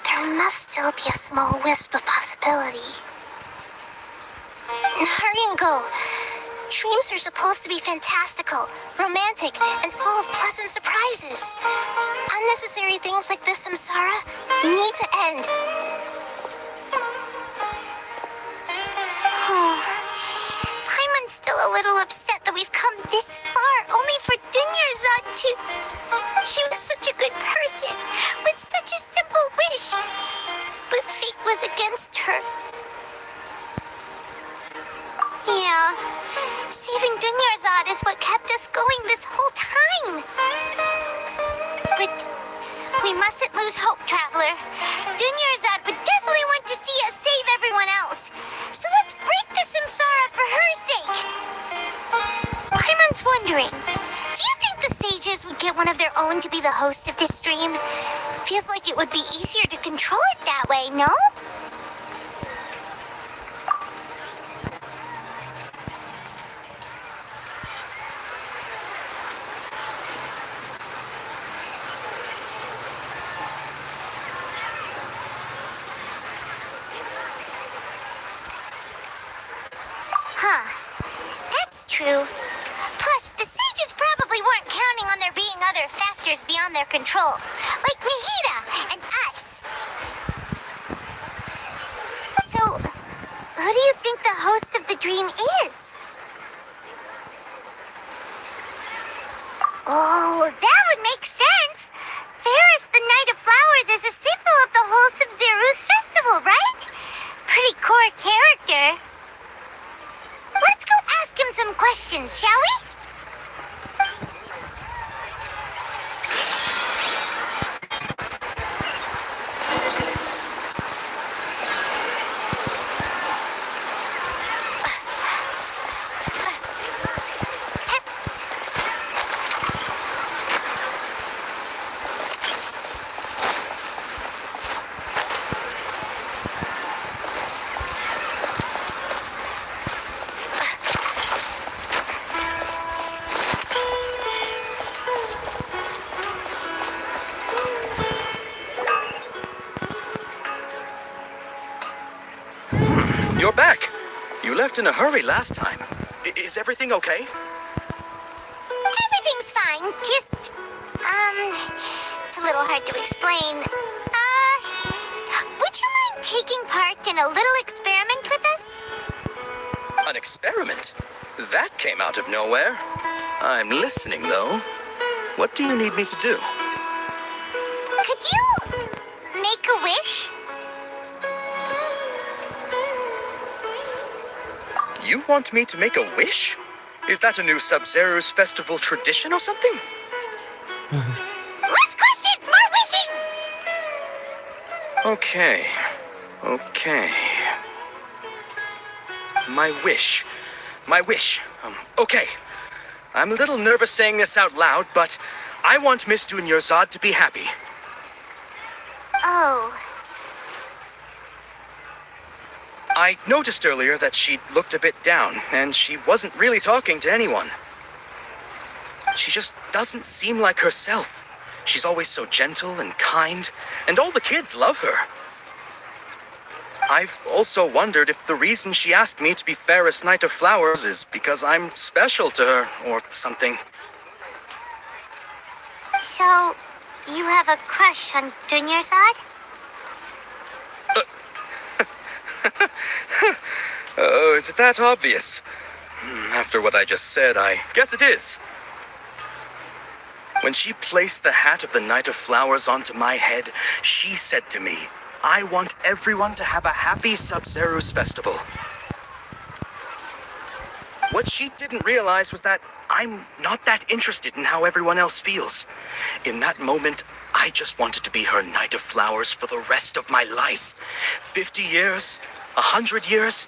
Speaker 1: There must still be a small wisp of possibility. Hurry and go. Dreams are supposed to be fantastical, romantic, and full of pleasant surprises. Unnecessary things like this samsara need to end. Paimon's still a little upset that we've come this far only for Dunyarzad to... She was such a good person, with such a simple wish. But fate was against her. Yeah, saving Dunyarzad is what kept us going this whole time. But we mustn't lose hope, Traveler. Dunyarzad would definitely want to see us save everyone else. So let's break the samsara for her sake. Paimon's wondering, do you think the sages would get one of their own to be the host of this stream? Feels like it would be easier to control it that way, no? Huh. That's true. Plus, the sages probably weren't counting on there being other factors beyond their control, like Nahida and us. So, who do you think the host of the dream is? Oh, that would make sense. Ferris, the Knight of Flowers, is a symbol of the wholesome Zeru's festival, right? Pretty core character. Let's go ask him some questions, shall we?
Speaker 8: You're back. You left in a hurry last time. Is everything okay?
Speaker 1: Everything's fine. Just, it's a a little hard to explain. Would you mind taking part in a little experiment with us?
Speaker 8: An experiment? That came out of nowhere. I'm listening, though. What do you need me to do?
Speaker 1: Could you make a wish?
Speaker 8: You want me to make a wish? Is that a new Sub-Zero's festival tradition or something?
Speaker 1: Less questions, more wishing!
Speaker 8: Okay. My wish. Okay. I'm a little nervous saying this out loud, but I want Miss Dunyarzad to be happy.
Speaker 1: Oh.
Speaker 8: I noticed earlier that she looked a bit down, and she wasn't really talking to anyone. She just doesn't seem like herself. She's always so gentle and kind, and all the kids love her. I've also wondered if the reason she asked me to be Fairest Knight of Flowers is because I'm special to her, or something.
Speaker 1: So, you have a crush on Dunyarzad?
Speaker 8: Oh, is it that obvious? After what I just said, I guess it is. When she placed the hat of the Knight of Flowers onto my head, she said to me, I want everyone to have a happy Sub-Zero's festival. What she didn't realize was that I'm not that interested in how everyone else feels. In that moment, I just wanted to be her Knight of Flowers for the rest of my life. 50 years, 100 years,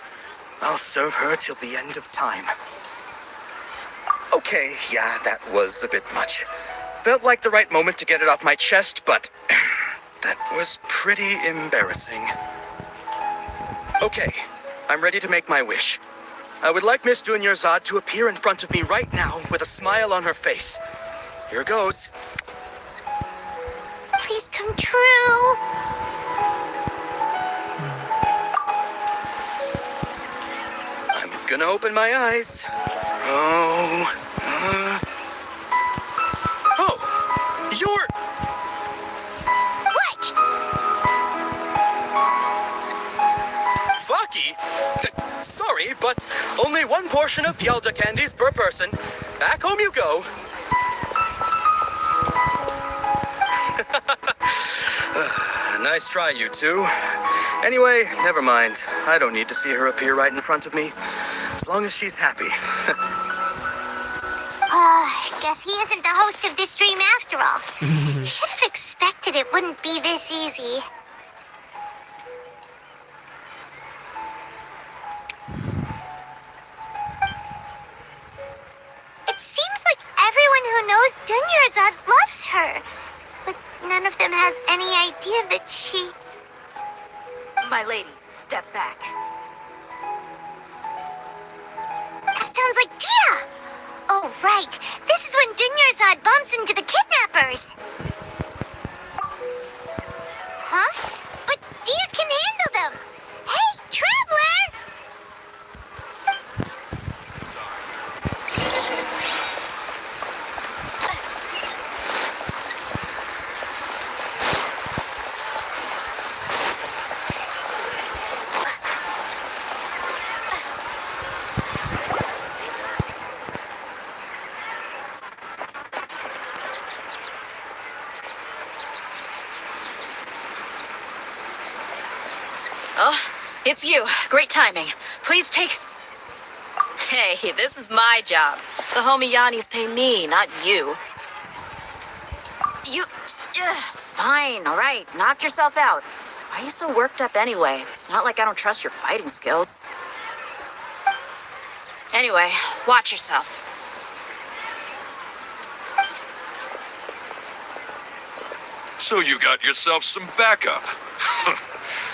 Speaker 8: I'll serve her till the end of time. Okay, yeah, that was a bit much. Felt like the right moment to get it off my chest, but that was pretty embarrassing. Okay, I'm ready to make my wish. I would like Miss Dunyarzad to appear in front of me right now with a smile on her face. Here goes.
Speaker 1: Please come true.
Speaker 8: I'm gonna open my eyes. Oh, you're...
Speaker 1: What?
Speaker 8: Fucky? Sorry, but only one portion of Yelda candies per person. Back home you go. Nice try, you two. Anyway, never mind. I don't need to see her appear right in front of me. As long as she's happy.
Speaker 1: Guess he isn't the host of this stream after all. Should have expected it wouldn't be this easy. It seems like everyone who knows Dunyarzad loves her, but none of them has any idea that she...
Speaker 2: My lady, step back.
Speaker 1: That sounds like Dia! Oh, right. This is when Dunyarzad bumps into the kidnappers. Huh? But Dia can handle them. Hey, Traveler!
Speaker 2: Oh, it's you. Great timing. Please take... Hey, this is my job. The homie Yanni's pay me, not you. You... fine, all right. Knock yourself out. Why are you so worked up anyway? It's not like I don't trust your fighting skills. Anyway, watch yourself.
Speaker 5: So you got yourself some backup.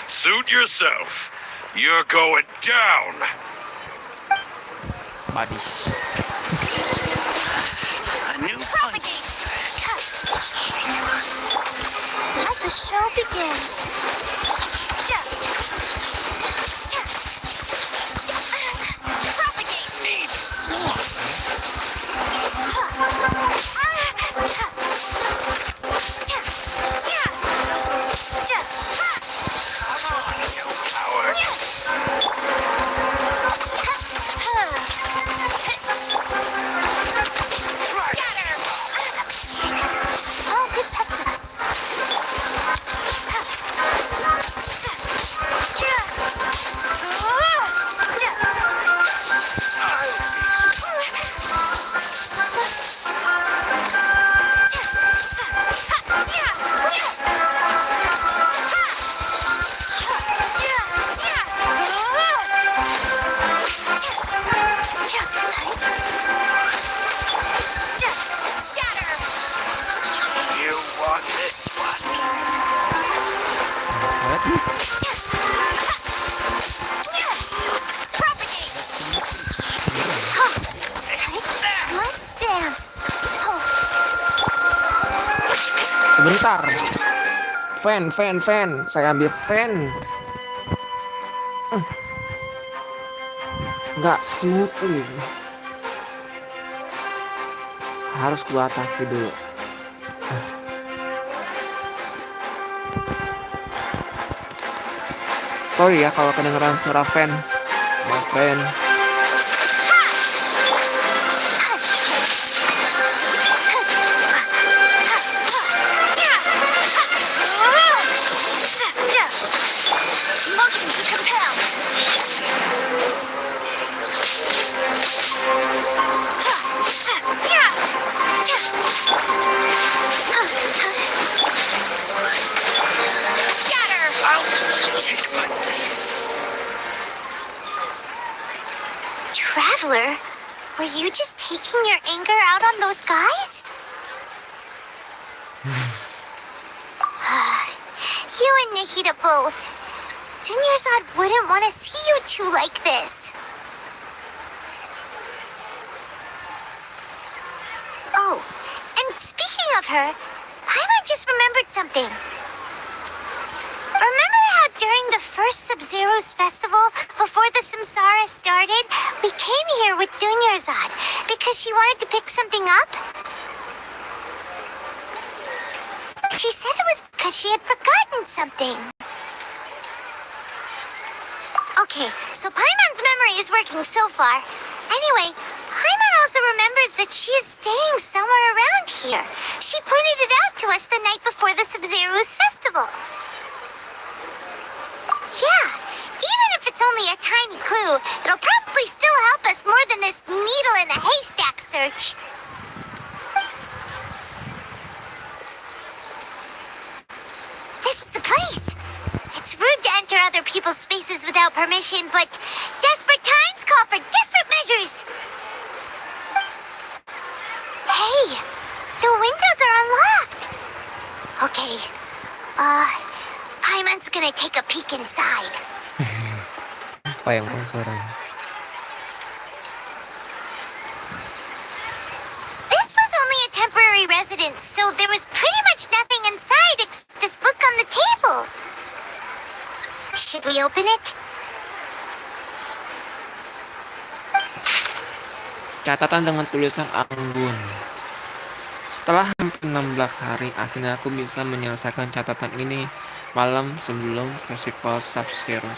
Speaker 5: Suit yourself. You're going down.
Speaker 3: Badis.
Speaker 8: A new punch.
Speaker 1: Let the show begin. Let's dance.
Speaker 3: Sebentar. Fan. Saya ambil fan. Nggak smooth ini. Harus gua atasi dulu. Sorry ya kalau kedengeran suara fan. My friend.
Speaker 1: Motion to compel. Scatter. Traveler, were you just taking your anger out on those guys? You and Nahida both. Dunyarzad wouldn't want to see you two like this. Oh, and speaking of her, Paimon just remembered something. Remember how during the first Sub-Zero's festival, before the Samsara started, we came here with Dunyarzad because she wanted to pick something up? She said it was because she had forgotten something. Okay, so Paimon's memory is working so far. Anyway, Paimon also remembers that she is staying somewhere around here. She pointed it out to us the night before the Sub-Zero's festival. Yeah, even if it's only a tiny clue, it'll probably still help us more than this needle in a haystack search. This is the place. It's rude to enter other people's spaces without permission, but desperate times call for desperate measures. Hey, the windows are unlocked. Okay, Paimon's gonna take a peek inside.
Speaker 3: Apa yang suaranya?
Speaker 1: This was only a temporary residence, so there was pretty much nothing inside except this book on the table. Should we open it?
Speaker 3: Catatan dengan tulisan anggun. Setelah hampir 16 hari, akhirnya aku bisa menyelesaikan catatan ini malam sebelum festival Sub-Zero.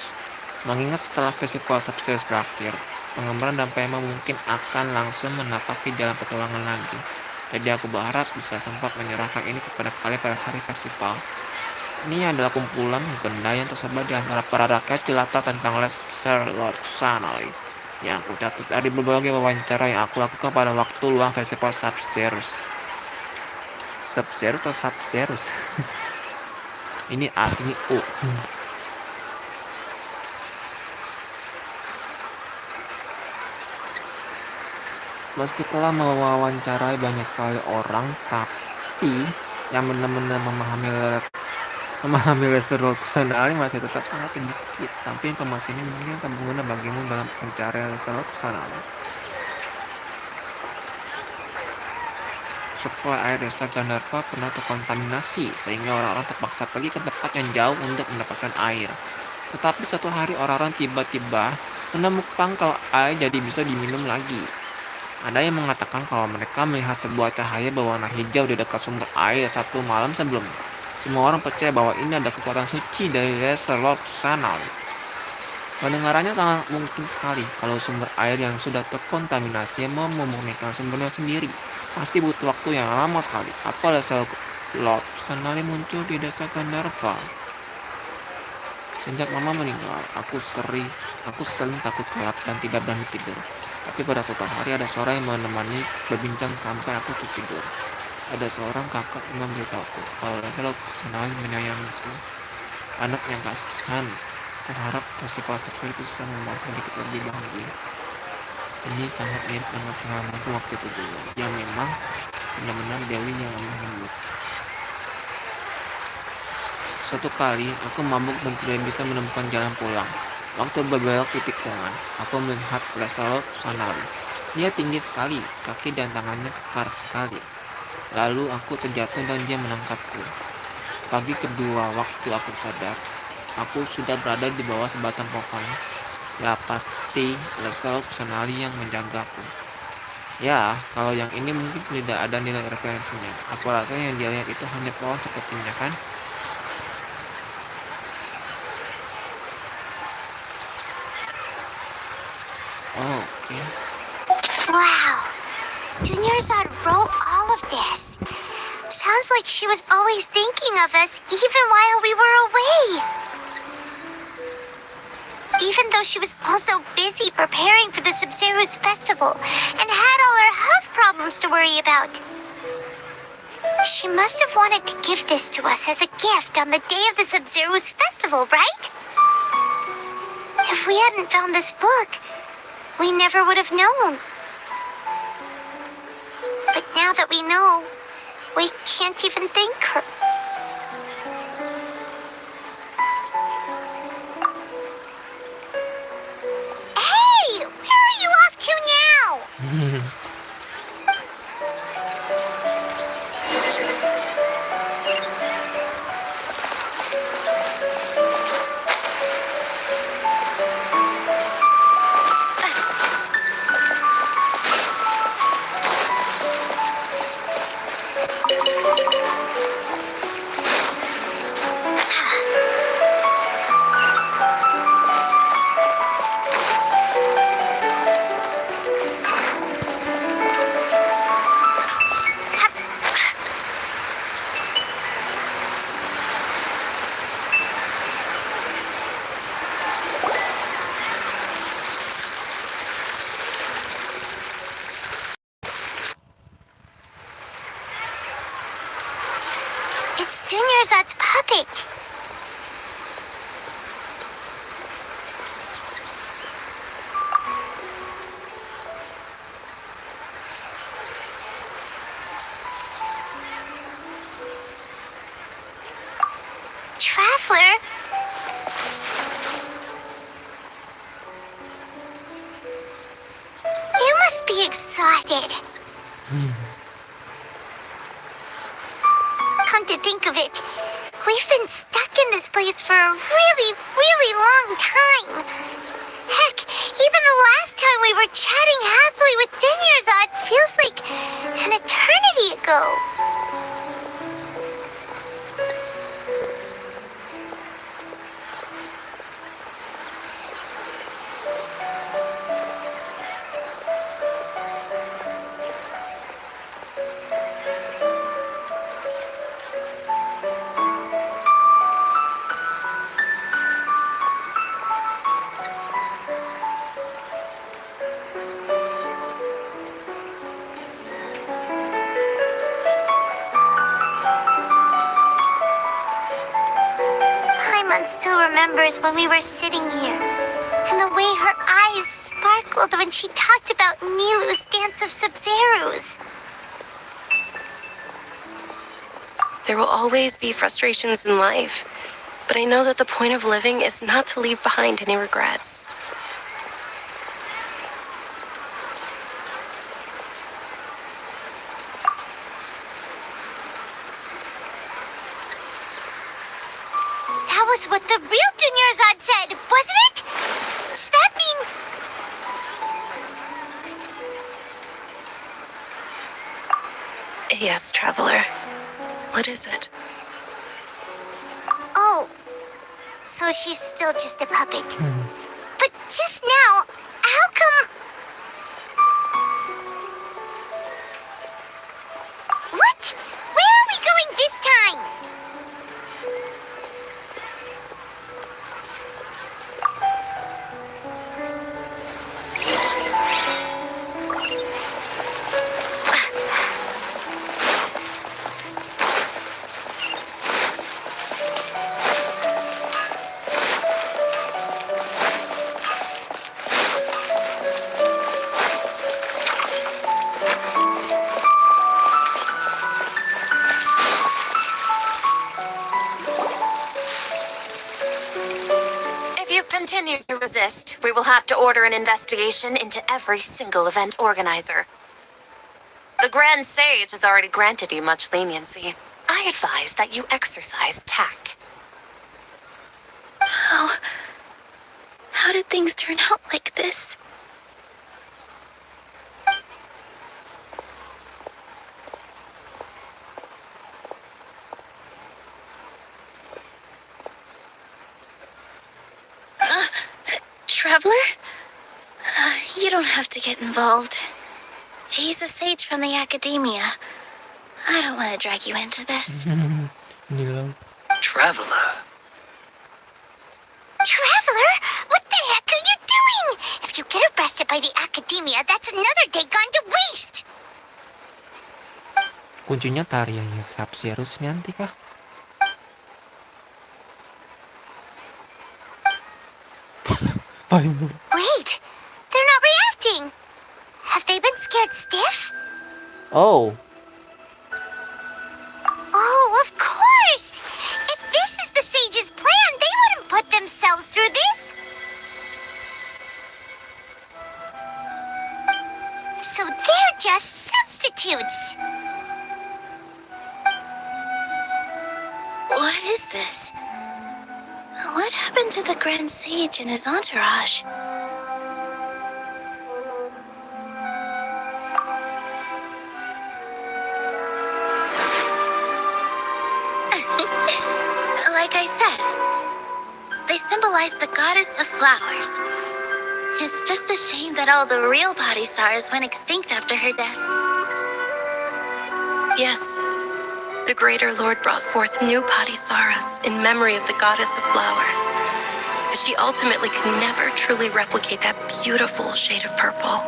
Speaker 3: Mengingat setelah festival Sub-Zero berakhir, pengembara dan Pema mungkin akan langsung menapaki jalan petualangan lagi. Jadi aku berharap bisa sempat menyerahkan ini kepada kalian pada hari festival. Ini adalah kumpulan legenda yang tersebar di antara para rakyat jelata tentang Lesser Lord Sanali yang aku catat dari berbagai wawancara yang aku lakukan pada waktu luang festival Sub-Zero. Sub-Zero atau Sub-Zero? Ini A, ini U. Meski telah mewawancarai banyak sekali orang, tapi yang benar-benar memahami Lesser Lord Sanali masih tetap sangat sedikit. Tapi informasi ini mungkin akan berguna bagimu dalam pencarian Lesser Lord Sanali. Suplai air desa Gandharva pernah terkontaminasi sehingga orang-orang terpaksa pergi ke tempat yang jauh untuk mendapatkan air. Tetapi satu hari orang-orang tiba-tiba menemukan kalau air jadi bisa diminum lagi. Ada yang mengatakan kalau mereka melihat sebuah cahaya berwarna hijau di dekat sumber air satu malam sebelumnya. Semua orang percaya bahwa ini ada kekuatan suci dari Lesser Lord Sanali. Pendengarannya sangat mungkin sekali kalau sumber air yang sudah terkontaminasi mau memurnikan sumbernya sendiri. Pasti butuh waktu yang lama sekali. Apa Lesser Lord Sanali muncul di desa Gandharva? Sejak mama meninggal, aku sering takut gelap dan tidak berani tidur. Tapi pada suatu hari ada suara yang menemani berbincang sampai aku tertidur. Ada seorang kakak yang memberitahuku kalau Lesser Lord Sanali menyayangiku. Anak yang kasihan. Kuharap festival Sub-Zero bisa membuat sedikit lebih bahagia. Ini sangat mirip dengan pengalamanku waktu itu dulu. Ya memang benar-benar Dewi yang lemah lembut. Suatu kali, aku mabuk dan tidak bisa menemukan jalan pulang. Waktu berbelok di tikungan, aku melihat level Sumeru. Dia tinggi sekali, kaki dan tangannya kekar sekali. Lalu aku terjatuh dan dia menangkapku. Pagi kedua waktu aku sadar, aku sudah berada di bawah sebatang pohon. Ya pasti level Sumeru yang menjagaku. Ya, kalau yang ini mungkin tidak ada nilai referensinya. Aku rasa yang dia lihat itu hanya pohon sepertinya kan? Oke.
Speaker 1: Wow. Dunyarzad wrote all of this. Sounds like she was always thinking of us even while we were away. Even though she was also busy preparing for the Sub-Zero's festival and had all her health problems to worry about. She must have wanted to give this to us as a gift on the day of the Sub-Zero's festival, right? If we hadn't found this book, we never would have known. But now that we know, we can't even thank her. Hey! Where are you off to now? It's Dunyarzad's puppet. Traveler? You must be exhausted. Come to think of it, we've been stuck in this place for a really, really long time. Heck, even the last time we were chatting happily with Dunyarzad feels like an eternity ago. Paimon still remembers when we were sitting here, and the way her eyes sparkled when she talked about Milu's dance of Sub-Zeros.
Speaker 7: There will always be frustrations in life, but I know that the point of living is not to leave behind any regrets.
Speaker 1: That was what the real Dunyarzad said, wasn't it? Does that mean...
Speaker 7: Yes, Traveler. What is it?
Speaker 1: Oh, so she's still just a puppet. But just now, how come... What? Where are we going this time?
Speaker 7: you continue to resist, we will have to order an investigation into every single event organizer. The Grand Sage has already granted you much leniency. I advise that you exercise tact.
Speaker 4: How did things turn out like this? Traveler? You don't have to get involved. He's a sage from the academia. I don't want to drag you into this.
Speaker 3: Nilo.
Speaker 6: Traveler.
Speaker 1: Traveler? What the heck are you doing? If you get arrested by the academia, that's another day gone to waste.
Speaker 3: Kuncinya tariannya Sapsirus nanti kah? Paling
Speaker 1: Wait, they're not reacting. Have they been scared stiff?
Speaker 3: Oh,
Speaker 1: Oh, of course! If this is the sage's plan, they wouldn't put themselves through this. So they're just substitutes.
Speaker 4: What is this? What happened to the Grand Sage and his entourage? Like I said, they symbolize the goddess of flowers. It's just a shame that all the real Bodhisattvas went extinct after her death.
Speaker 7: Yes. The Greater Lord brought forth new Bodhisattvas in memory of the goddess of flowers. But she ultimately could never truly replicate that beautiful shade of purple.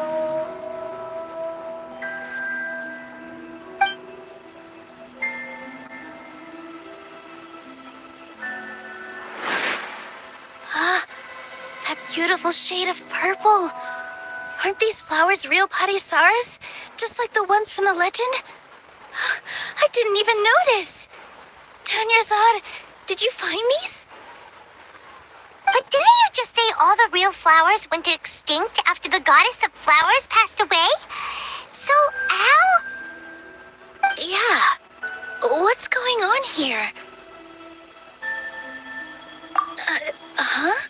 Speaker 4: That beautiful shade of purple. Aren't these flowers real Bodhisattvas? Just like the ones from the legend? I didn't even notice. Tanyarzad, did you find these?
Speaker 1: But didn't you just say all the real flowers went extinct after the goddess of flowers passed away? So, Al?
Speaker 4: Yeah. What's going on here? Huh?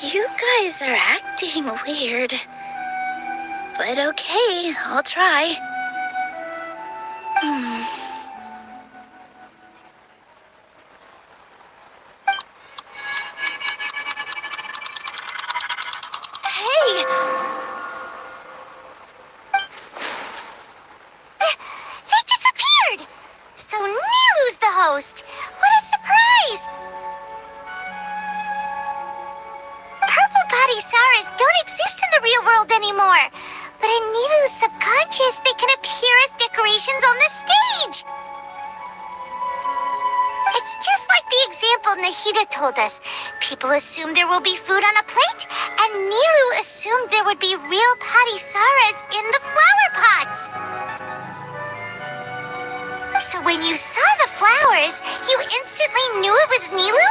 Speaker 4: You guys are acting weird. But okay, I'll try. Hey!
Speaker 1: They disappeared! So Nilu's the host! What a surprise! Purple Bodhisattvas don't exist in the real world anymore. But in Nilu's subconscious, they can appear as decorations on the stage. It's just like the example Nahida told us. People assume there will be food on a plate, and Nilu assumed there would be real Bodhisattvas in the flower pots. So when you saw the flowers, you instantly knew it was Nilu?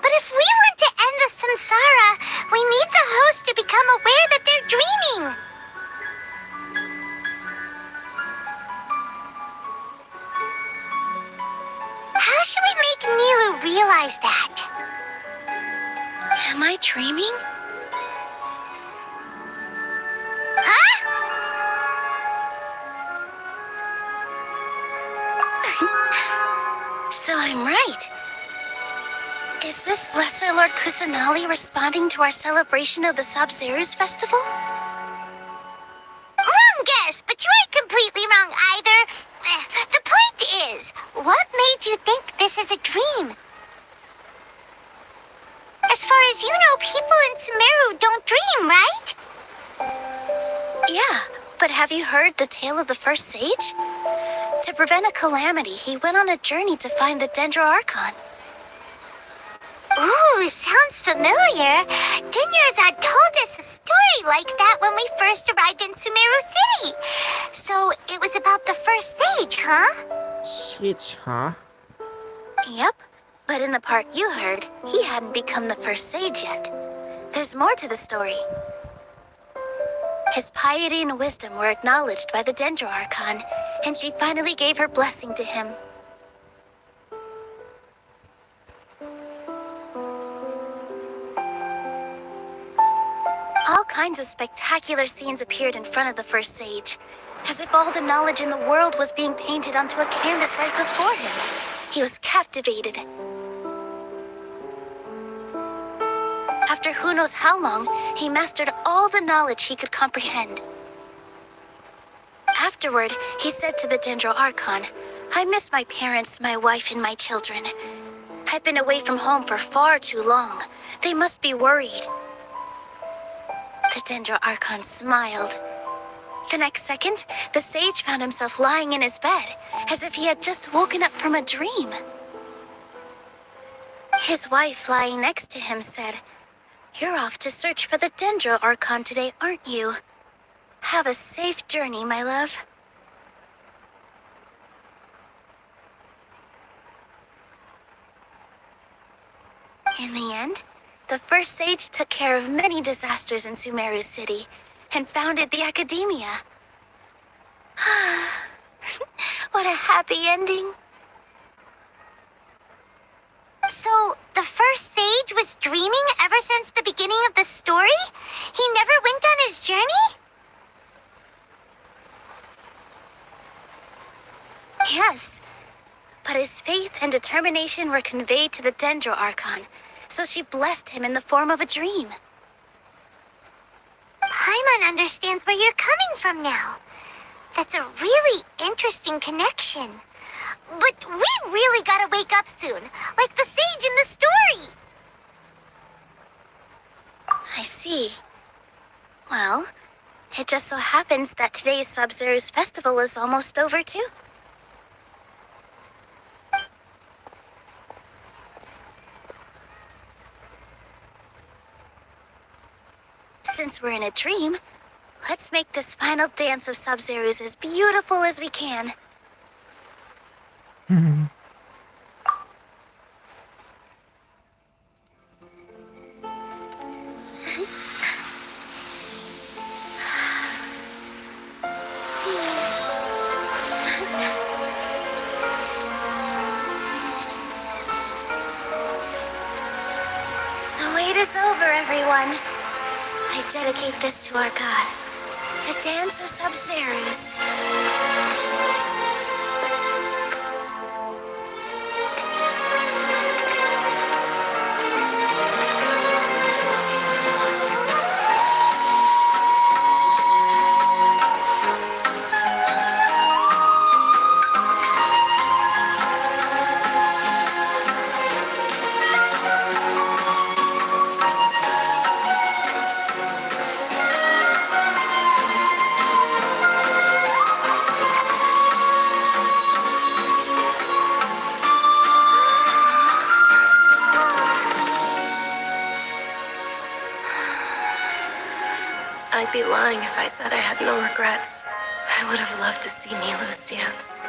Speaker 1: But if we want to end the samsara, we need the host to become aware that they're dreaming. How should we make Nilu realize that?
Speaker 4: Am I dreaming?
Speaker 1: Huh?
Speaker 4: So I'm right. Is this Lesser Lord Kusanali responding to our celebration of the Sabzerus festival?
Speaker 1: Wrong guess, but you aren't completely wrong either. The point is, what made you think this is a dream? As far as you know, people in Sumeru don't dream, right?
Speaker 4: Yeah, but have you heard the tale of the first sage? To prevent a calamity, he went on a journey to find the Dendro Archon.
Speaker 1: Ooh, sounds familiar. Tanyarzad told us a story like that when we first arrived in Sumeru City. So it was about the first sage, huh?
Speaker 3: Sage, huh?
Speaker 9: Yep, but in the part you heard, he hadn't become the first sage yet. There's more to the story. His piety and wisdom were acknowledged by the Dendro Archon, and she finally gave her blessing to him. All kinds of spectacular scenes appeared in front of the first sage, as if all the knowledge in the world was being painted onto a canvas right before him. He was captivated. After who knows how long, he mastered all the knowledge he could comprehend. Afterward, he said to the Dendro Archon, "I miss my parents, my wife, and my children. I've been away from home for far too long. They must be worried." The Dendro Archon smiled. The next second, the sage found himself lying in his bed, as if he had just woken up from a dream. His wife, lying next to him, said, "You're off to search for the Dendro Archon today, aren't you? Have a safe journey, my love." In the end, the first sage took care of many disasters in Sumeru City and founded the academia. What a happy ending.
Speaker 1: So, the first sage was dreaming ever since the beginning of the story? He never went on his journey?
Speaker 9: Yes, but his faith and determination were conveyed to the Dendro Archon, so she blessed him in the form of a dream.
Speaker 1: Paimon understands where you're coming from now. That's a really interesting connection. But we really gotta wake up soon, like the sage in the story.
Speaker 9: I see. Well, it just so happens that today's Sub-Zero's festival is almost over too. Since we're in a dream, let's make this final dance of Sub-Zeros as beautiful as we can. The wait is over, everyone. I dedicate this to our god, the dance of Sub-Zeros.
Speaker 7: I'd be lying if I said I had no regrets. I would have loved to see Nilou's dance.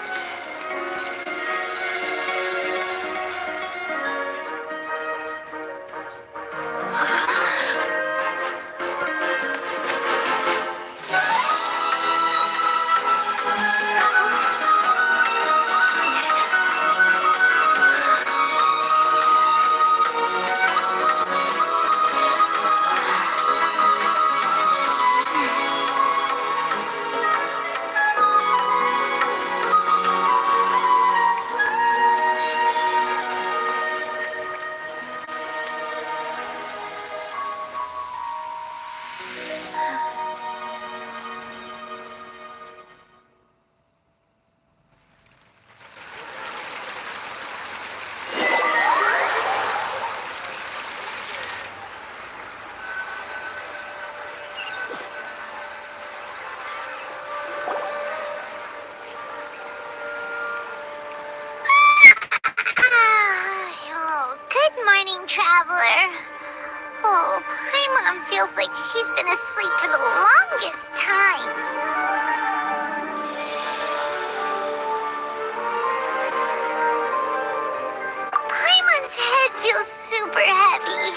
Speaker 1: Oh, good morning, traveler. Oh, Paimon feels like she's been asleep for the longest time. super heavy.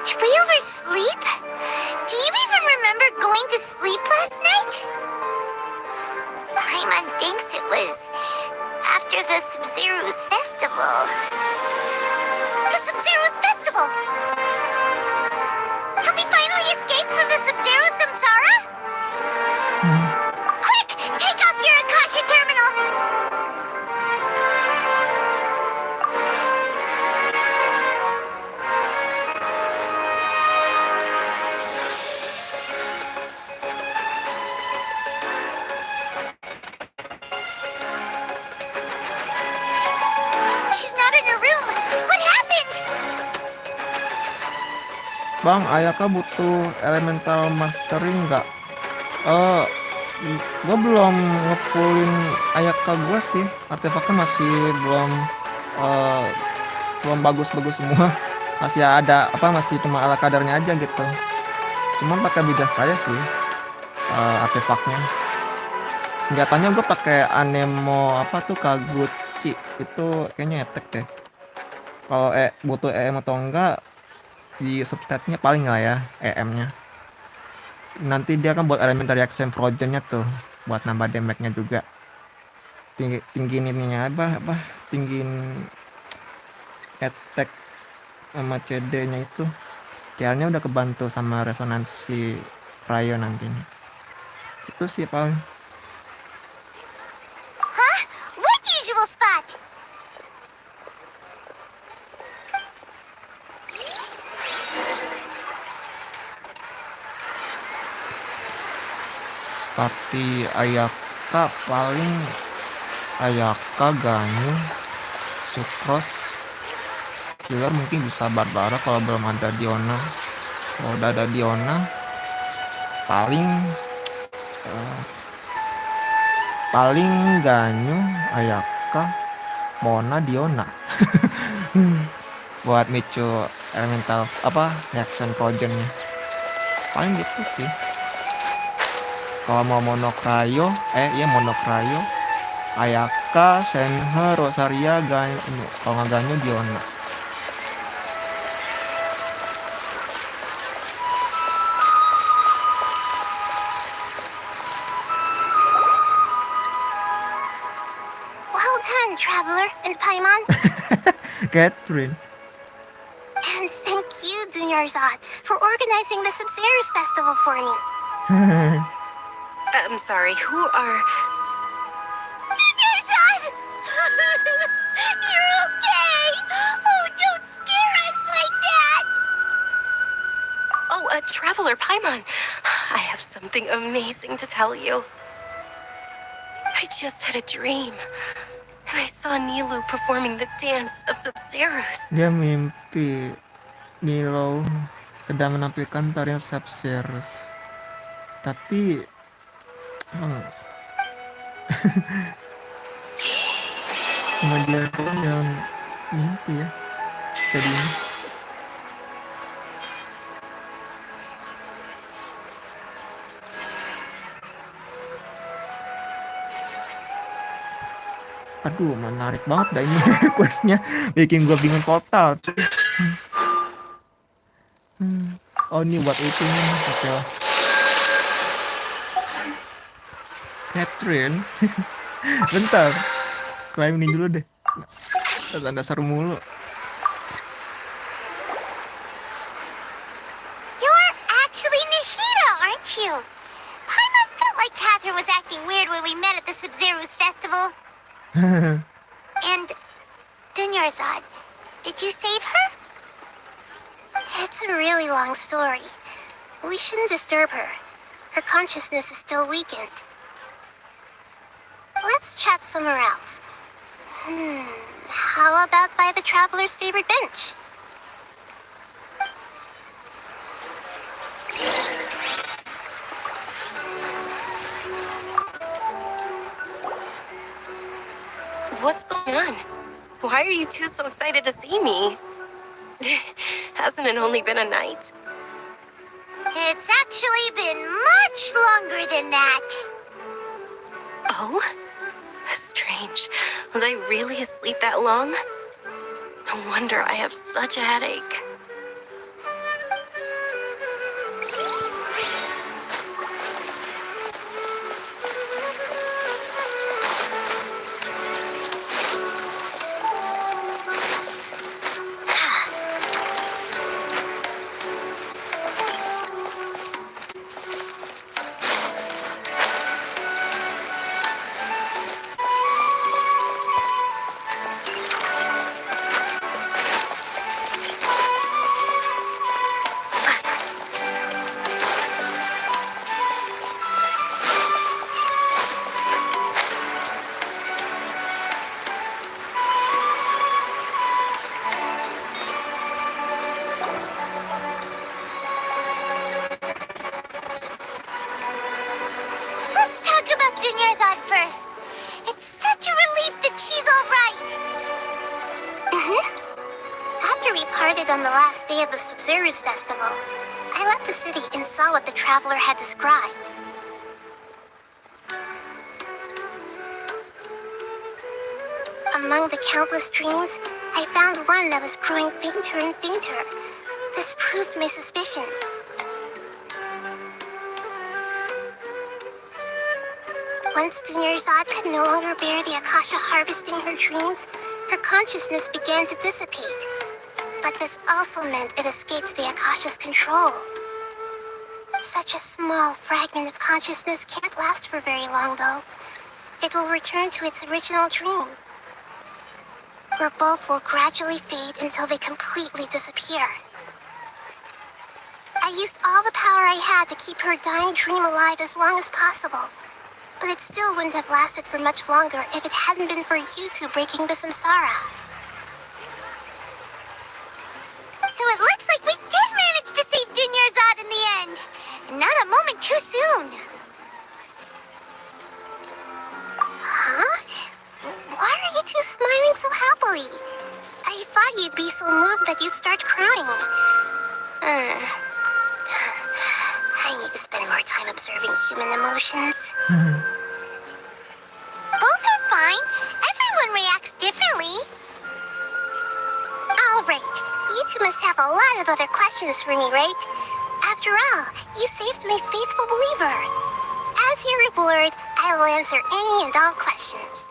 Speaker 1: Did we oversleep? Do you even remember going to sleep last night? Paimon thinks it was after the Sub-Zero's festival. The Sub-Zero's festival! Have we finally escaped from the Sub-Zero samsara? Quick! Take off your Akasha terminal! She's not in her room. What happened?
Speaker 3: Bang, Ayaka butuh elemental mastering nggak? Gue belum ngefullin Ayaka gue sih. Artefaknya masih belum bagus-bagus semua. Masih ada masih cuma ala kadarnya aja gitu. Cuman pakai bidas aja sih artefaknya. Senjatanya gue pakai Anemo Kaguchi itu kayaknya etek deh. Kalau butuh EM atau enggak di substat-nya paling lah ya EM-nya. Nanti dia kan buat elementary action frozen-nya tuh buat nambah damage-nya juga. Tinggiin ininya tinggiin attack sama CD-nya itu. CL-nya udah kebantu sama resonansi Rayo nantinya. Itu sih paling.
Speaker 1: Huh? What usual spot?
Speaker 3: Party Ayaka paling Ayaka, Ganyu, Sucrose, Killer mungkin bisa Barbara kalau belum ada Diona. Kalau udah ada Diona paling Ganyu, Ayaka, Mona, Diona. Buat micu elemental reaction frozen-nya. Paling gitu sih. Kalau mau monokrayo, monokrayo, Ayaka, Senhe, Rosaria, Ganyu. Kalau nggak Ganyu, Diona.
Speaker 1: Well done, Traveler and Paimon.
Speaker 3: Catherine.
Speaker 1: And thank you, Dunyarzad, for organizing the Sub-Zero's festival for me.
Speaker 2: I'm sorry, who are...
Speaker 1: Dunyarzad! You're okay! Oh, don't scare us like that!
Speaker 7: Oh, Traveler Paimon, I have something amazing to tell you. I just had a dream, and I saw Nilu performing the dance of Sub-Zeros.
Speaker 3: Dia mimpi Nilo sedang menampilkan tarian Sub-Zeros. Tapi cuma dia doang yang mimpi ya tadinya. Aduh, menarik banget dah ini questnya, bikin gue bingung total. Oh, ini buat ultinya. Oke lah. Catherine. Bentar. Klaim ini dulu deh. Dasar mulu.
Speaker 1: You're actually Nahida, aren't you? Paimon felt like Catherine was acting weird when we met at the Sub-Zero's festival. And Dunyarzad, did you save her? It's a really long story. We shouldn't disturb her. Her consciousness is still weakened. Let's chat somewhere else. How about by the Traveler's favorite bench?
Speaker 7: What's going on? Why are you two so excited to see me? Hasn't it only been a night?
Speaker 1: It's actually been much longer than that.
Speaker 7: Oh? Strange. Was I really asleep that long? No wonder I have such a headache.
Speaker 1: Let's talk about Dunyarzad first. It's such a relief that she's all right. After we parted on the last day of the Sub-Zero's festival, I left the city and saw what the traveler had described. Among the countless dreams, I found one that was growing fainter and fainter. This proved my suspicion. Once Dunyarzad could no longer bear the Akasha harvesting her dreams, her consciousness began to dissipate. But this also meant it escaped the Akasha's control. Such a small fragment of consciousness can't last for very long, though. It will return to its original dream, where both will gradually fade until they completely disappear. I used all the power I had to keep her dying dream alive as long as possible, but it still wouldn't have lasted for much longer if it hadn't been for you two breaking the samsara. So it looks like we did manage to save Dunyarzad in the end, and not a moment too soon. Huh? Why are you two smiling so happily? I thought you'd be so moved that you'd start crying. I need to spend more time observing human emotions. Both are fine. Everyone reacts differently. All right. You two must have a lot of other questions for me, right? After all, you saved my faithful believer. As your reward, I will answer any and all questions.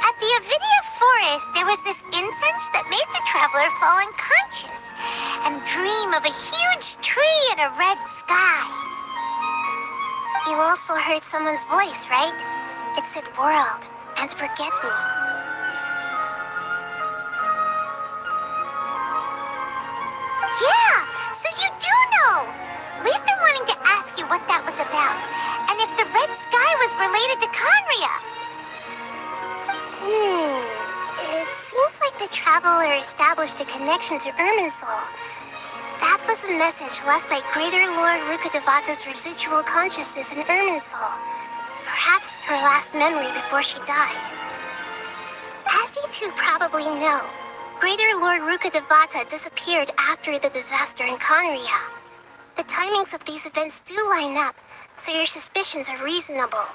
Speaker 1: At the Avidia forest, there was this incense that made the traveler fall unconscious and dream of a huge tree and a red sky. You also heard someone's voice, right? It said world and forget me. Yeah, so you do know! We've been wanting to ask you what that was about, and if the red sky was related to Conria. It seems like the traveler established a connection to Irminsul. That was a message left by Greater Lord Rukkhadevata's residual consciousness in Irminsul. Perhaps her last memory before she died. As you two probably know, Greater Lord Rukkhadevata disappeared after the disaster in Conria. The timings of these events do line up, so your suspicions are reasonable.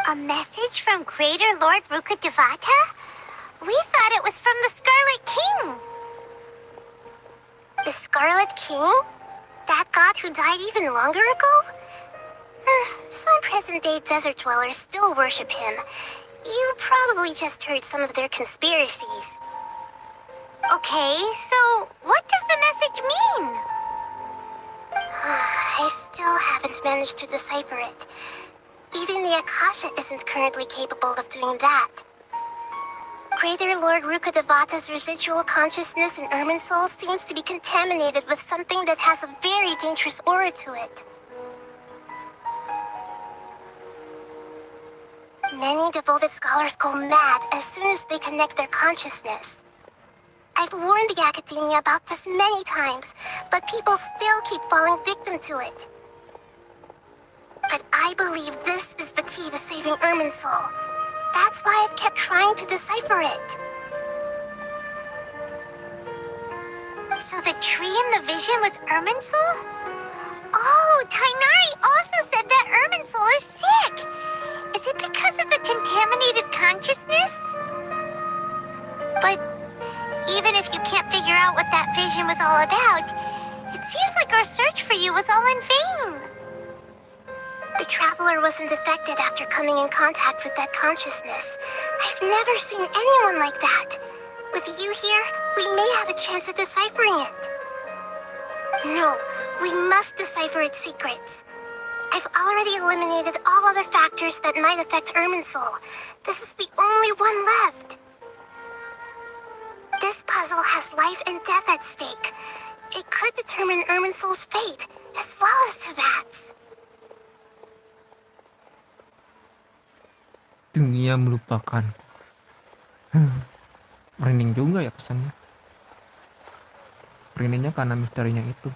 Speaker 1: A message from Greater Lord Rukkhadevata? We thought it was from the Scarlet King. The Scarlet King? That god who died even longer ago? Some present-day desert dwellers still worship him. You probably just heard some of their conspiracies. Okay, so what does the message mean? I still haven't managed to decipher it. Even the Akasha isn't currently capable of doing that. Greater Lord Rukkhadevata's residual consciousness in Irminsul seems to be contaminated with something that has a very dangerous aura to it. Many devoted scholars go mad as soon as they connect their consciousness. I've warned the academia about this many times, but people still keep falling victim to it. But I believe this is the key to saving Irminsul. That's why I've kept trying to decipher it. So the tree in the vision was Irminsul? Oh, Tainari also said that Irminsul is sick. Is Is it because of the contaminated consciousness? But even if you can't figure out what that vision was all about, it seems like our search for you was all in vain. The traveler wasn't affected after coming in contact with that consciousness. I've never seen anyone like that. With you here, we may have a chance at deciphering it. No, we must decipher its secrets. I've already eliminated all other factors that might affect Irminsul. This is the only one left. This puzzle has life and death at stake. It could determine Irminsul's fate, as well as Tevat's.
Speaker 3: Dunia melupakanku. Merinding juga ya kesannya. Merindingnya karena misterinya itu.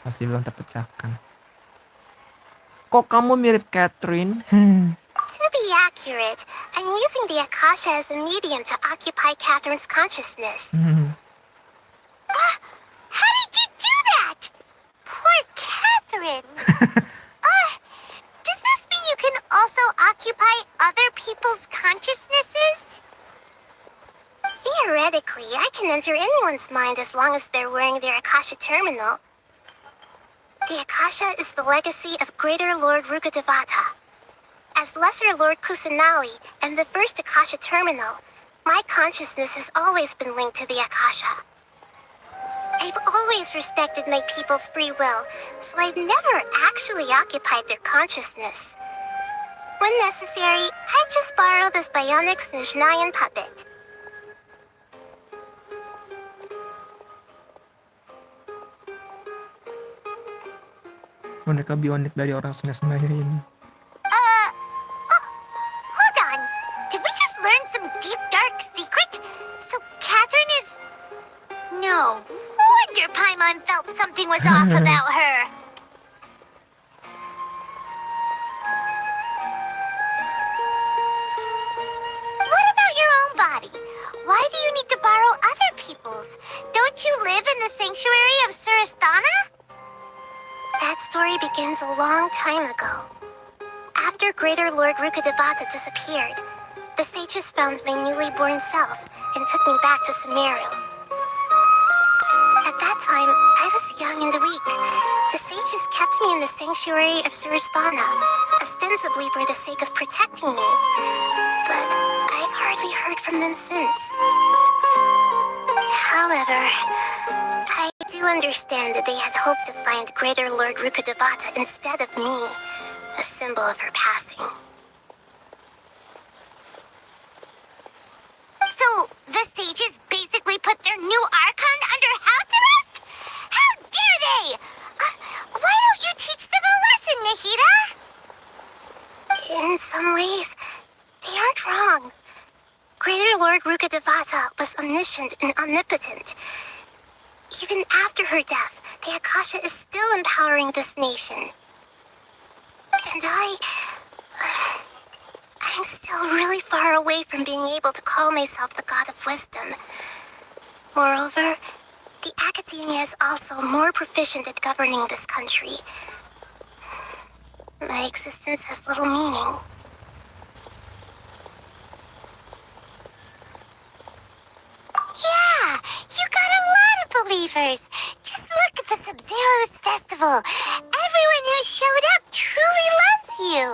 Speaker 3: Masih belum terpecahkan. Kok kamu mirip Catherine?
Speaker 1: To be accurate, I'm using the Akasha as a medium to occupy Catherine's consciousness. How did you do that? Poor Catherine. Does this mean you can also occupy other people's consciousnesses? Theoretically, I can enter anyone's mind as long as they're wearing their Akasha terminal. The Akasha is the legacy of Greater Lord Rukkhadevata. As Lesser Lord Kusanali and the first Akasha terminal, my consciousness has always been linked to the Akasha. I've always respected my people's free will, so I've never actually occupied their consciousness. When necessary, I just borrow this bionic Snezhnayan puppet.
Speaker 3: Boneka bionik dari orang Snezhnaya ini.
Speaker 1: Hold on. Did we just learn some deep, dark secret? So Catherine is... No wonder Paimon felt something was off about her. What about your own body? Why do you need to borrow other people's? Don't you live in the sanctuary of Surasthana? That story begins a long time ago. After Greater Lord Rukkhadevata disappeared, the sages found my newly born self and took me back to Sumeru. At that time, I was young and weak. The sages kept me in the sanctuary of Surasthana, ostensibly for the sake of protecting me. But I've hardly heard from them since. However, I do understand that they had hoped to find Greater Lord Rukkhadevata instead of me, a symbol of her passing. So, the sages basically put their new Archon under house arrest? How dare they! Why don't you teach them a lesson, Nahida? In some ways, they aren't wrong. Greater Lord Rukkhadevata was omniscient and omnipotent. Even after her death, the Akasha is still empowering this nation. And I'm still really far away from being able to call myself the God of Wisdom. Moreover, the Academia is also more proficient at governing this country. My existence has little meaning. Yeah, you got a lot of believers. Just look at the Sub-Zero's festival. Everyone who showed up truly loves you.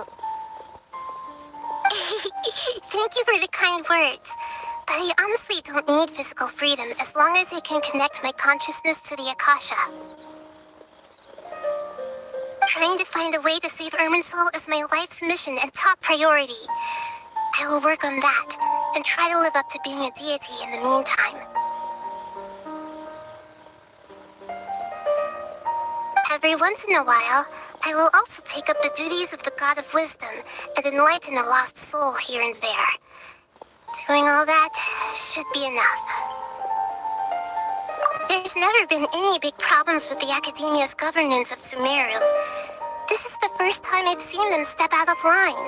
Speaker 1: Thank you for the kind words. But I honestly don't need physical freedom as long as I can connect my consciousness to the Akasha. Trying to find a way to save Irminsul is my life's mission and top priority. I will work on that, and try to live up to being a deity in the meantime. Every once in a while, I will also take up the duties of the God of Wisdom and enlighten a lost soul here and there. Doing all that should be enough. There's never been any big problems with the Academia's governance of Sumeru. This is the first time I've seen them step out of line.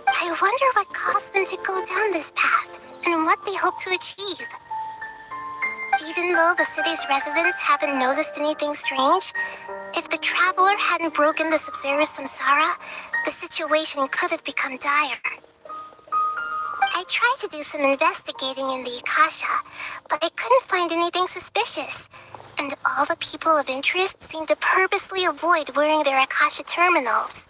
Speaker 1: I wonder what caused them to go down this path, and what they hope to achieve. Even though the city's residents haven't noticed anything strange, if the traveler hadn't broken the Sumeru samsara, the situation could have become dire. I tried to do some investigating in the Akasha, but I couldn't find anything suspicious. And all the people of interest seemed to purposely avoid wearing their Akasha terminals.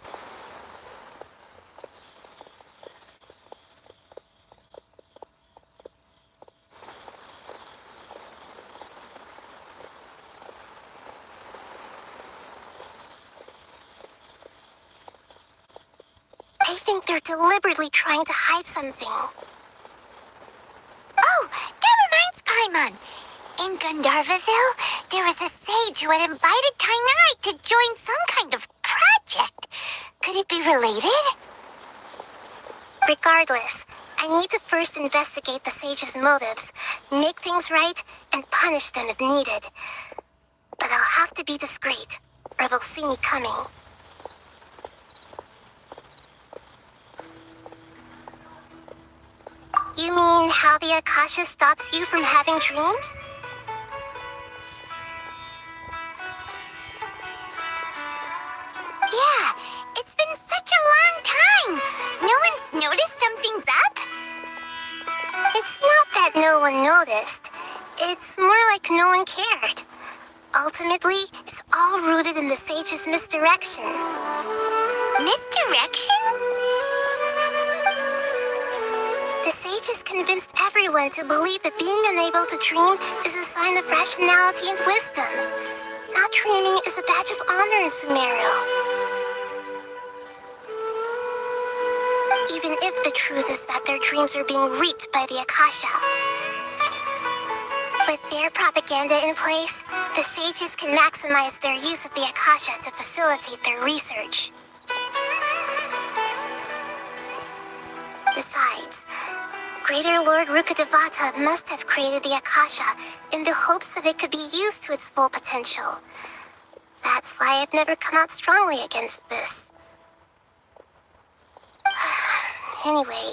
Speaker 1: I think they're deliberately trying to hide something.
Speaker 9: Oh, that reminds Paimon. In Gandharvaville, there was a sage who had invited Tainari to join some kind of project. Could it be related?
Speaker 1: Regardless, I need to first investigate the sage's motives, make things right, and punish them if needed. But I'll have to be discreet, or they'll see me coming. You mean how the Akasha stops you from having dreams?
Speaker 9: Yeah, it's been such a long time. No one's noticed something's up?
Speaker 1: It's not that no one noticed. It's more like no one cared. Ultimately, it's all rooted in the sage's misdirection.
Speaker 9: Misdirection?
Speaker 1: The sage has convinced everyone to believe that being unable to dream is a sign of rationality and wisdom. Not dreaming is a badge of honor in Sumeru. Even if the truth is that their dreams are being reaped by the Akasha. With their propaganda in place, the sages can maximize their use of the Akasha to facilitate their research. Besides, Greater Lord Rukadevata must have created the Akasha in the hopes that it could be used to its full potential. That's why I've never come out strongly against this. Anyway,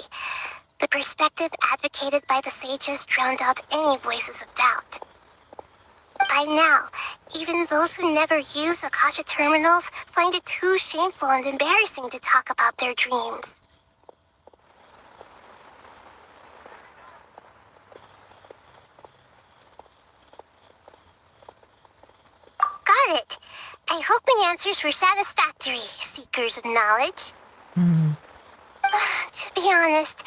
Speaker 1: the perspective advocated by the sages drowned out any voices of doubt. By now, even those who never use Akasha terminals find it too shameful and embarrassing to talk about their dreams. Got it. I hope my answers were satisfactory, seekers of knowledge. To be honest,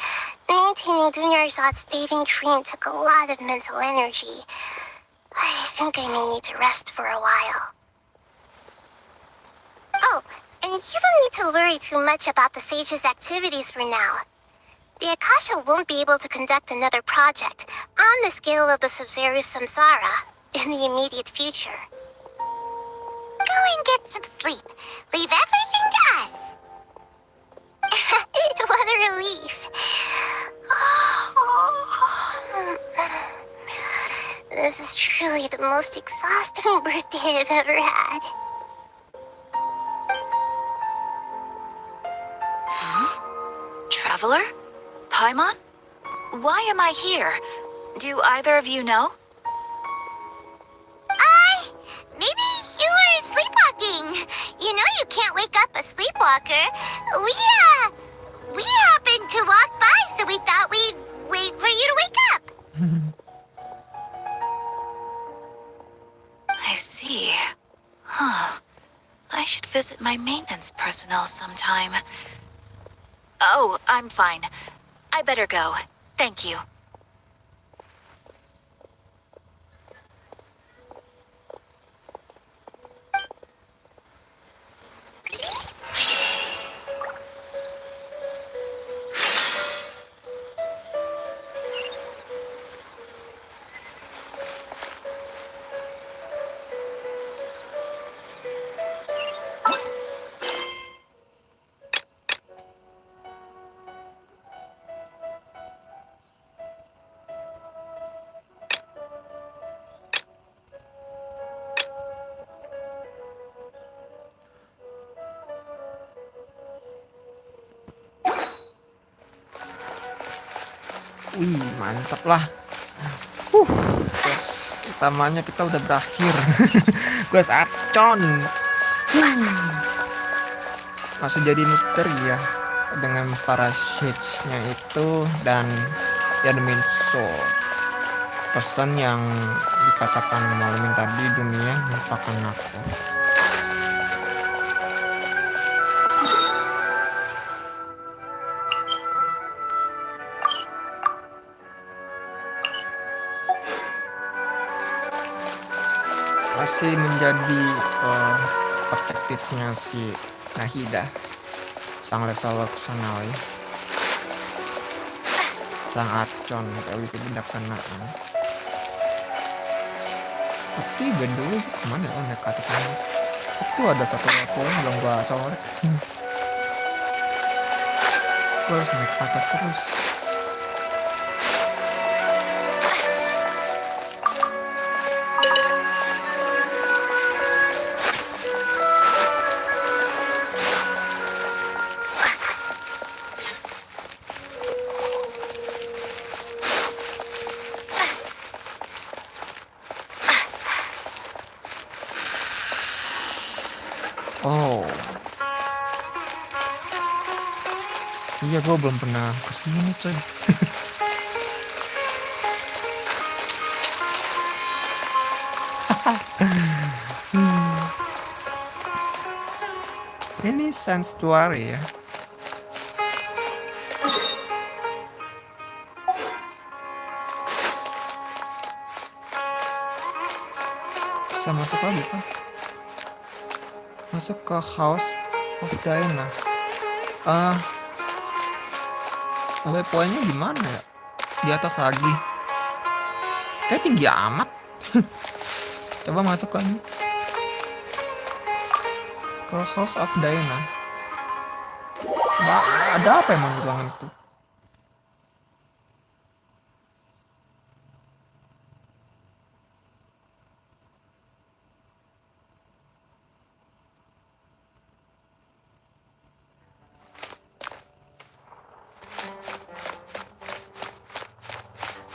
Speaker 1: maintaining Dunyarzad's fading dream took a lot of mental energy. I think I may need to rest for a while. Oh, and you don't need to worry too much about the sage's activities for now. The Akasha won't be able to conduct another project on the scale of the Sumeru samsara in the immediate future.
Speaker 9: Go and get some sleep. Leave everything to us.
Speaker 1: What a relief. This is truly the most exhausting birthday I've ever had.
Speaker 2: Traveler? Paimon? Why am I here? Do either of you know?
Speaker 9: Maybe you were sleepwalking. You know you can't wake up a sleepwalker. We happened to walk by, so we thought we'd wait for you to wake up.
Speaker 2: I see. Huh. I should visit my maintenance personnel sometime. Oh, I'm fine. I better go. Thank you.
Speaker 3: Wih, mantap lah. Quest utamanya kita udah berakhir. Quest Archon masih jadi misteri ya, dengan para shades-nya itu, dan ya demi pesan yang dikatakan malam tadi, dunia melupakan aku. Masih menjadi objektifnya si Nahida, sang lesawa kusanai, sang Archon, Dewi kebijaksanaan. Tapi dulu kemana ya naik ke atas sana? Itu ada satu level yang belum gua colek. Gua harus naik ke atas terus. Oh, iya gue belum pernah kesini coy. Ini sanctuary ya. Bisa masuk lagi kah? Masuk ke House of Diana. Waypointnya gimana ya? Di atas lagi. Kayak tinggi amat. Coba masuk lagi ke House of Diana. Ada apa emang di ruangan itu?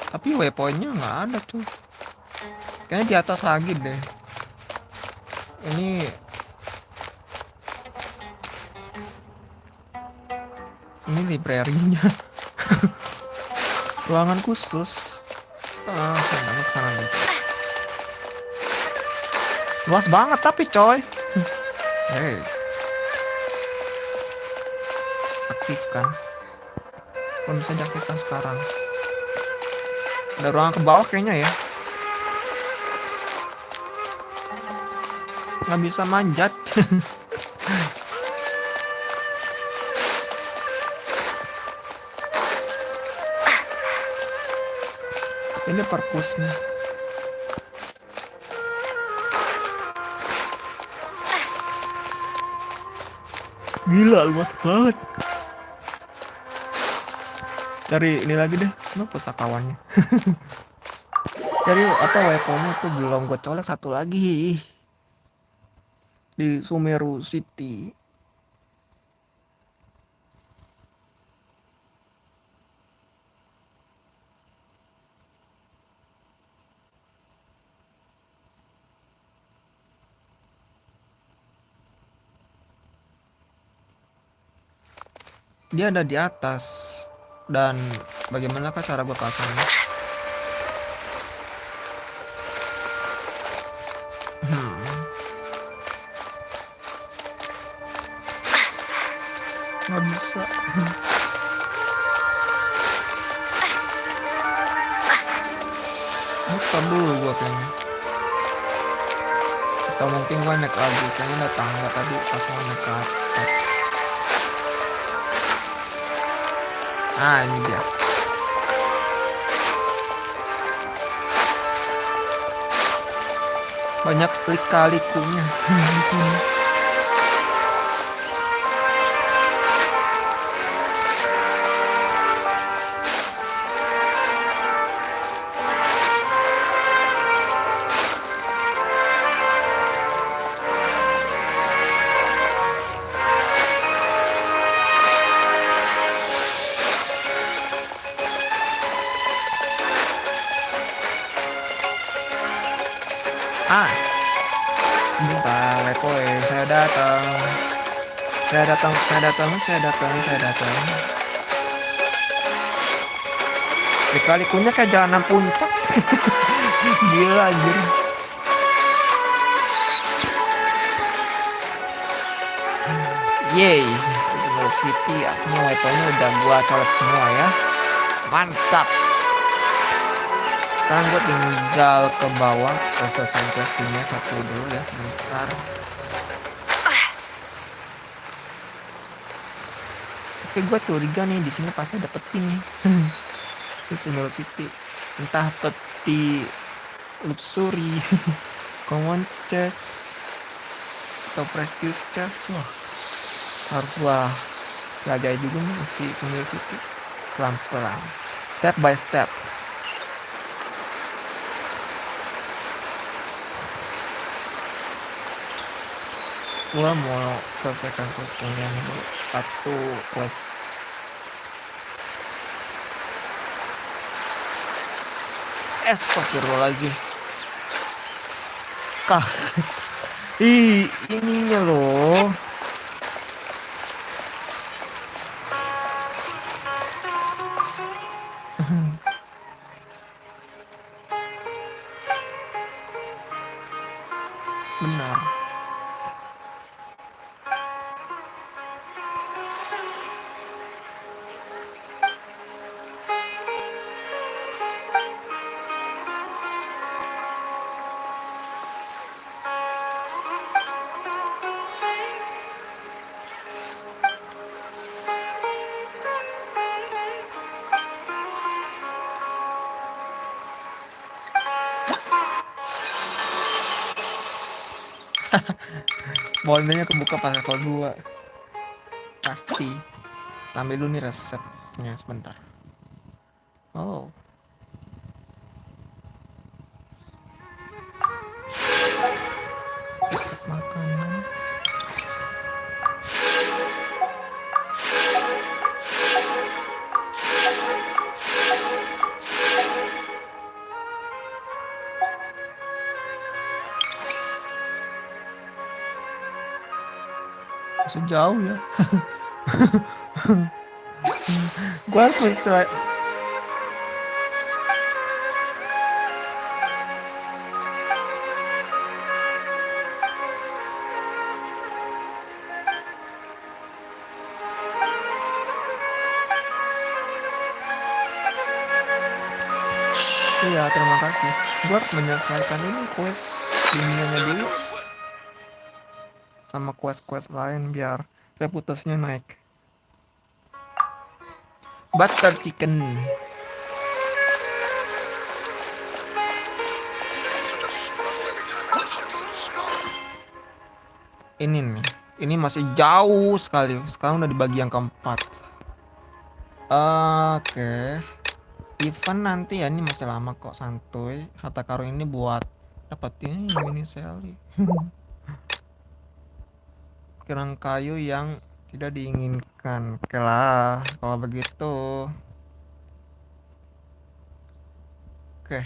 Speaker 3: Tapi waypointnya nggak ada tuh. Kayaknya di atas lagi deh. Ini library-nya. Ruangan khusus. Sana ke sana deh. Luas banget tapi coy. Hey. Aktifkan. Belum bisa diaktifkan sekarang. Ada ruangan ke bawah kayaknya ya. Nggak bisa manjat. Ini perpusnya. Gila, luas banget. Cari ini lagi deh, pustakawannya. Cari apa weaponnya tuh belum gue colek satu lagi di Sumeru City. Dia ada di atas. Dan bagaimanakah cara gue ke sana? Nggak bisa. Muter dulu gue kayaknya. Atau mungkin gue naik lagi. Kayaknya ada tangga tadi pas mau naik ke atas. Ah, ini dia. Banyak lika-likunya di sini. lepoin, saya datang. Lika-likunya kayak jalanan puncak. Gila anjir. Yeay, Sumeru City artinya weaponnya udah gua colek semua ya. Mantap. Sekarang gue tinggal ke bawah selesai questingnya satu dulu ya sebentar. Tapi gue curiga nih di sini pasti ada peti nih. Di Sumeru City, entah peti luxury, common chest, atau prestige chest. Wah, harus gua pelajari juga nih si Sumeru City pelan-pelan, step by step. Gua mau selesaikan quest yang dulu, satu quest. Astagfirullahaladzim. Ininya loh. Benar. Bolanya kebuka pas level 2. Pasti. Ambil dulu nih resepnya sebentar. Oh. Resep makanan. Sejauh ya. Gua harus menyesuaikan. Iya, terima kasih. Gua harus menyelesaikan ini quest dunianya dulu sama quest-quest lain biar reputasinya naik. Butter chicken. Ini nih, ini masih jauh sekali. Sekarang udah di bagian keempat. Oke. Event nanti ya, ini masih lama kok, santuy. Harta karun ini buat dapetin mini sally. Kerang kayu yang tidak diinginkan. Oke lah, kalau begitu. Oke.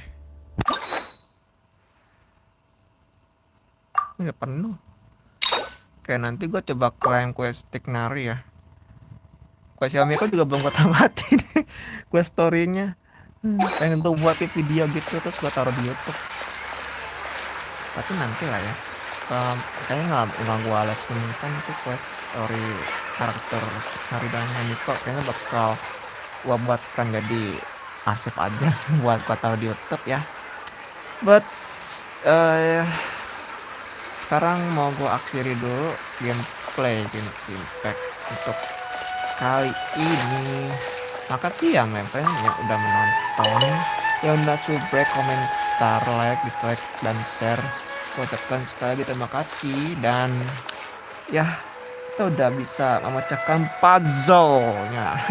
Speaker 3: Ini udah penuh. Oke, nanti gue coba klaim quest Nari ya. Quest Xiaomi aku juga belum gue tamatin. Quest story-nya. Pengen tuh buat video gitu terus gue taruh di YouTube. Tapi nanti lah ya. Kayaknya nggak gue live streaming kan itu quest story karakter Nari dan Mimpi kayaknya bakal gue buatkan jadi arsip aja buat gue taruh di YouTube ya. But sekarang mau gue akhiri dulu gameplay Genshin Impact untuk kali ini. Makasih ya Myfriend yang udah menonton, yang udah subscribe, komentar, like, dislike, dan share. Gue ucapkan sekali lagi terima kasih. Dan ya, kita udah bisa memecahkan puzzle-nya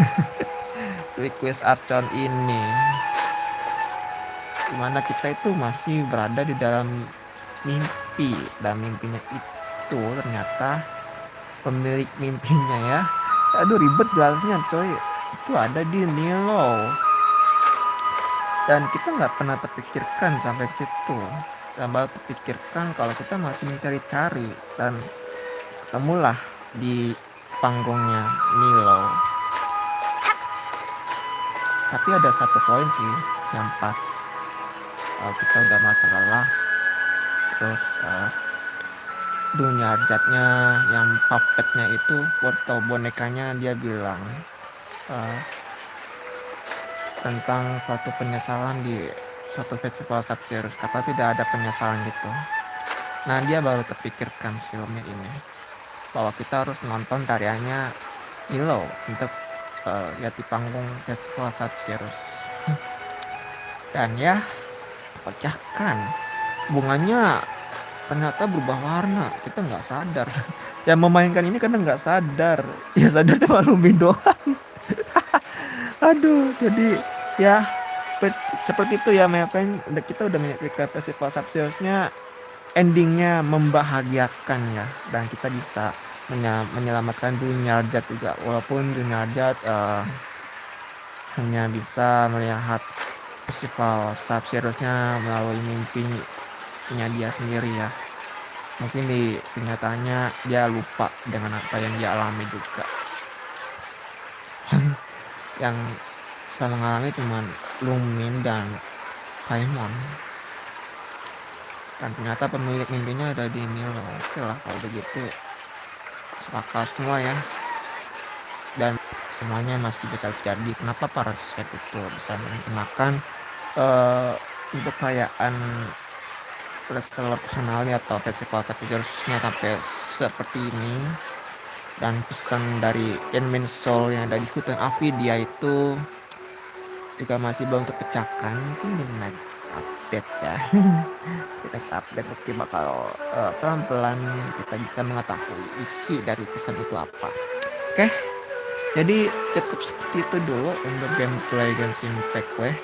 Speaker 3: di Quest Archon ini, dimana kita itu masih berada di dalam mimpi, dan mimpinya itu ternyata pemilik mimpinya ya. Aduh ribet jelasnya coy. Itu ada di Nilo, dan kita nggak pernah terpikirkan sampai ke situ. dan baru terpikirkan kalau kita masih mencari-cari, dan ketemulah di panggungnya Milo. Tapi ada satu poin sih yang pas kita udah masa lelah, terus dunia arjatnya yang puppetnya itu atau bonekanya dia bilang tentang suatu penyesalan di suatu festival Sabzerus, kata tidak ada penyesalan gitu. Nah dia baru terpikirkan filmnya ini bahwa kita harus nonton tariannya Milo untuk lihat di panggung festival Sabzerus. Dan ya pecahkan bunganya ternyata berubah warna, kita nggak sadar. Yang memainkan ini karena nggak sadar, ya sadar cuma Lumin doang. Aduh, jadi ya seperti itu ya Myfriend, kita udah menyaksikan festival Sabzerusnya, endingnya membahagiakan ya, dan kita bisa menyelamatkan dunia arjat juga, walaupun dunia arjat hanya bisa melihat festival Sabzerusnya melalui mimpinya dia sendiri ya. Mungkin di kenyataannya dia lupa dengan apa yang dia alami juga. Yang bisa mengalami cuma Lumin dan Paimon. Dan ternyata pemilik mimpinya ada di Milo. Oke lah kalau begitu, sepakat semua ya. Dan semuanya masih bisa terjadi. Kenapa para set itu bisa menggunakan untuk perayaan wrestler personalnya atau festival Sabzerusnya sampai seperti ini. Dan pesan dari admin Soul yang ada di hutan Avidia itu juga masih belum terpecahkan. Mungkin di next update ya. Di next update nanti bakal pelan-pelan kita bisa mengetahui isi dari pesan itu apa. Oke, jadi cukup seperti itu dulu untuk gameplay Genshin Impact.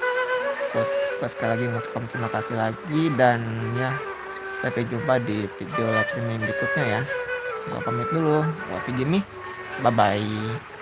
Speaker 3: Sekali lagi mengucapkan terima kasih lagi, dan ya sampai jumpa di video live streaming berikutnya ya. Gua pamit dulu, gua FiziMeds, bye bye.